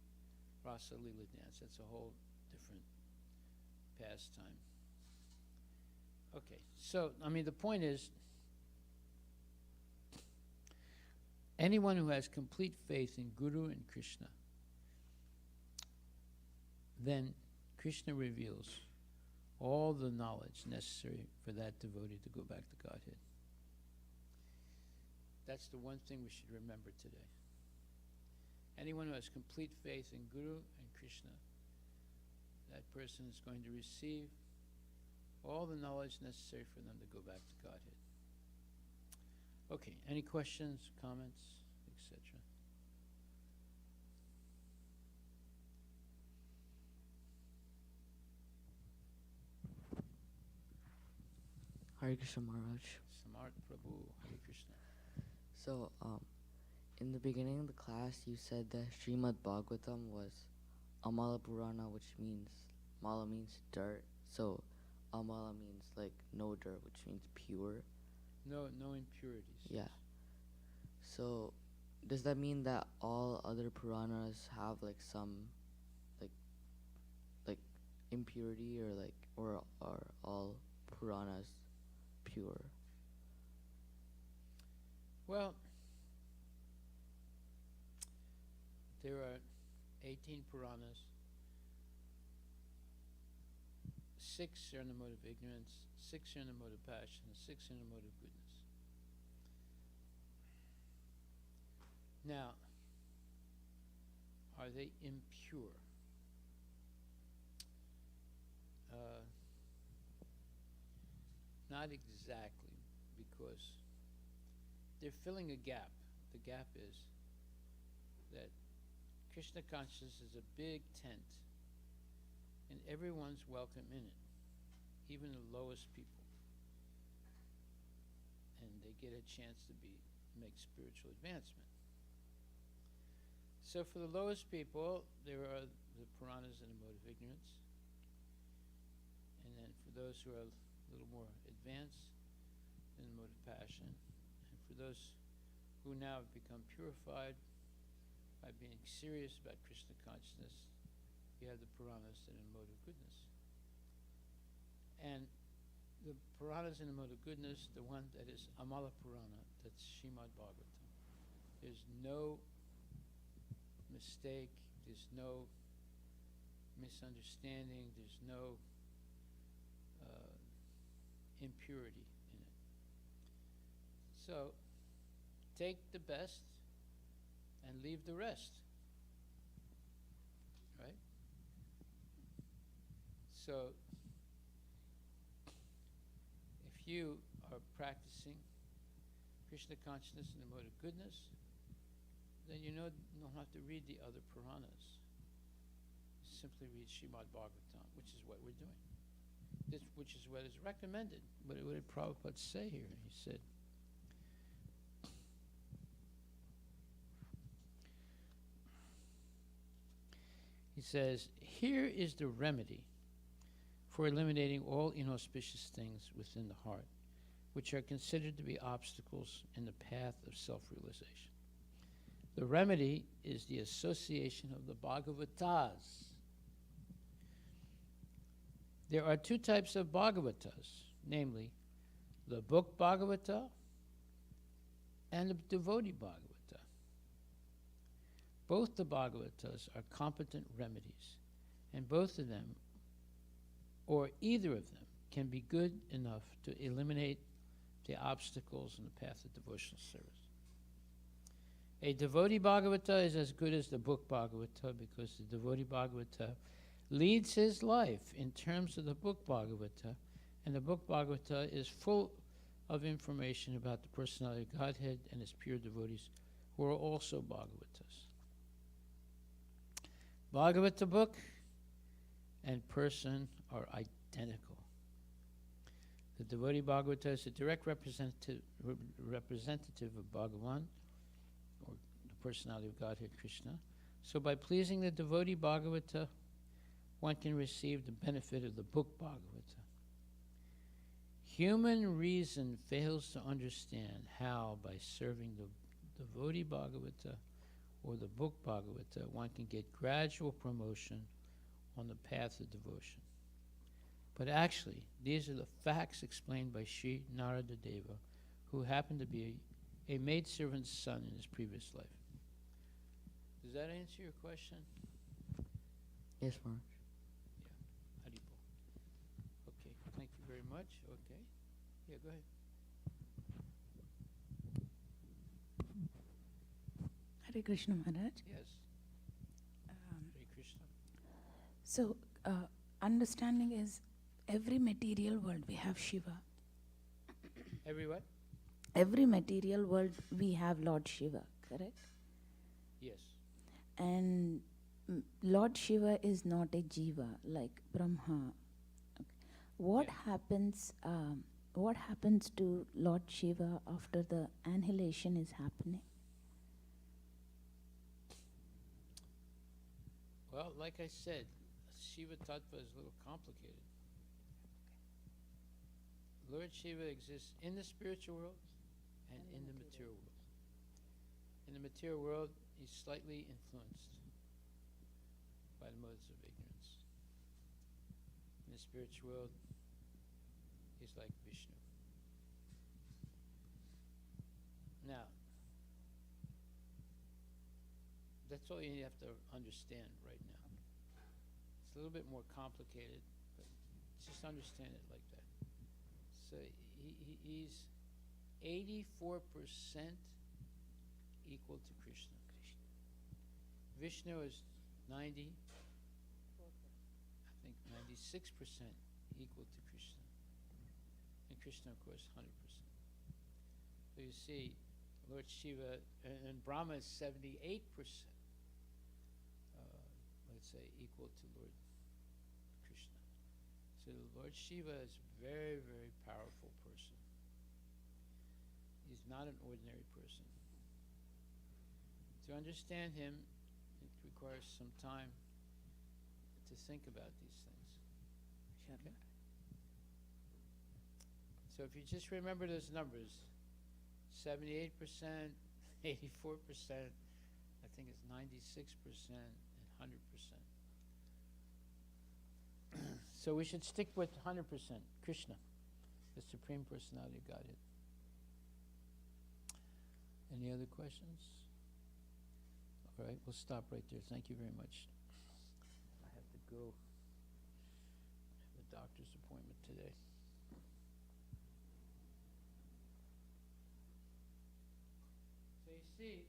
Rasa Lila dance. That's a whole different pastime. Okay, so, the point is, anyone who has complete faith in Guru and Krishna, then Krishna reveals all the knowledge necessary for that devotee to go back to Godhead. That's the one thing we should remember today. Anyone who has complete faith in Guru and Krishna, that person is going to receive all the knowledge necessary for them to go back to Godhead. Okay, any questions, comments, etc.? Hare Krishna Maharaj. Samart Prabhu, Hare Krishna. So, in the beginning of the class, you said that Srimad Bhagavatam was Amala Purana, which means, Mala means dirt. So, Amala means like no dirt, which means pure. No impurities. Yeah. So, does that mean that all other Puranas have like some, like impurity, or are all Puranas pure? Well, there are 18 Puranas. 6 are in the mode of ignorance, 6 are in the mode of passion, and 6 are in the mode of goodness. Now, are they impure? Not exactly, because they're filling a gap. The gap is that Krishna consciousness is a big tent, and everyone's welcome in it. even the lowest people, and they get a chance to make spiritual advancement. So for the lowest people, there are the Puranas in the mode of ignorance, and then for those who are a little more advanced, in the mode of passion, and for those who now have become purified by being serious about Krishna consciousness, you have the Puranas in the mode of goodness. And the Puranas in the mode of goodness, the one that is Amala Purana, that's Srimad Bhagavatam. There's no mistake, there's no misunderstanding, there's no impurity in it. So, take the best and leave the rest. Right? So, if you are practicing Krishna consciousness in the mode of goodness, then you don't have to read the other Puranas. Simply read Srimad Bhagavatam, which is what we're doing. Which is what is recommended. What did Prabhupada say here? He said, here is the remedy for eliminating all inauspicious things within the heart, which are considered to be obstacles in the path of self-realization. The remedy is the association of the Bhagavatas. There are two types of Bhagavatas, namely the book Bhagavata and the devotee Bhagavata. Both the Bhagavatas are competent remedies, and both of them, or either of them, can be good enough to eliminate the obstacles in the path of devotional service. A devotee Bhagavata is as good as the book Bhagavata because the devotee Bhagavata leads his life in terms of the book Bhagavata, and the book Bhagavata is full of information about the personality of Godhead and his pure devotees, who are also Bhagavatas. Bhagavata book and person are identical. The devotee Bhagavata is a direct representative of Bhagavan, or the personality of Godhead Krishna. So by pleasing the devotee Bhagavata, one can receive the benefit of the book Bhagavata. Human reason fails to understand how, by serving the devotee Bhagavata or the book Bhagavata, one can get gradual promotion on the path of devotion. But actually, these are the facts explained by Sri Narada Deva, who happened to be a maidservant's son in his previous life. Does that answer your question? Yes, Maharaj. Haribol. Okay, thank you very much. Okay. Yeah, go ahead. Hare Krishna Maharaj. Yes. Hare Krishna. So, understanding is every material world we have Shiva. Every what? Every material world we have Lord Shiva, correct? Yes. And Lord Shiva is not a jiva like Brahma. Okay. What happens? What happens to Lord Shiva after the annihilation is happening? Well, like I said, Shiva Tattva is a little complicated. Lord Shiva exists in the spiritual world and in the material world. In the material world, he's slightly influenced by the modes of ignorance. In the spiritual world, he's like Vishnu. Now, that's all you have to understand right now. It's a little bit more complicated, but just understand it like that. So he's 84% equal to Krishna. Vishnu is 90, I think 96% equal to Krishna. And Krishna, of course, 100%. So you see, Lord Shiva, and Brahma is 78%, let's say, equal to Lord Krishna. So Lord Shiva is a very, very powerful person. He's not an ordinary person. To understand him, it requires some time to think about these things. Okay? So if you just remember those numbers, 78%, 84%, I think it's 96%, and 100%. So we should stick with 100%, Krishna, the Supreme Personality of Godhead. Any other questions? All right, we'll stop right there. Thank you very much. I have to go. I have a doctor's appointment today. So you see,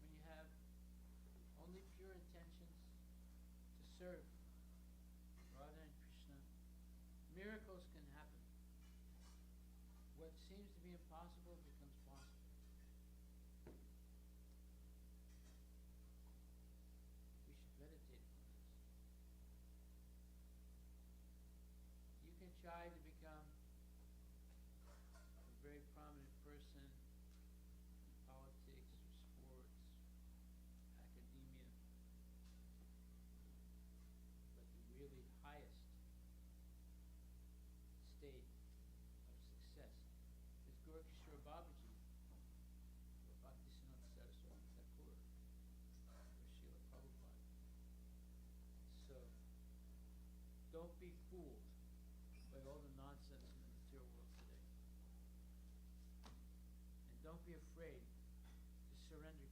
when you have only pure intentions to serve Radha and Krishna, miracles can happen. What seems to be impossible becomes possible. We should meditate on this. You can try to become a very prominent person in politics or sports, academia, but the really highest state of success is Gorkishore Babaji, or Bhaktisiddhanta Saraswati Thakur, or Srila Prabhupada. So, don't be fooled by all the nonsense in the material world today. And don't be afraid to surrender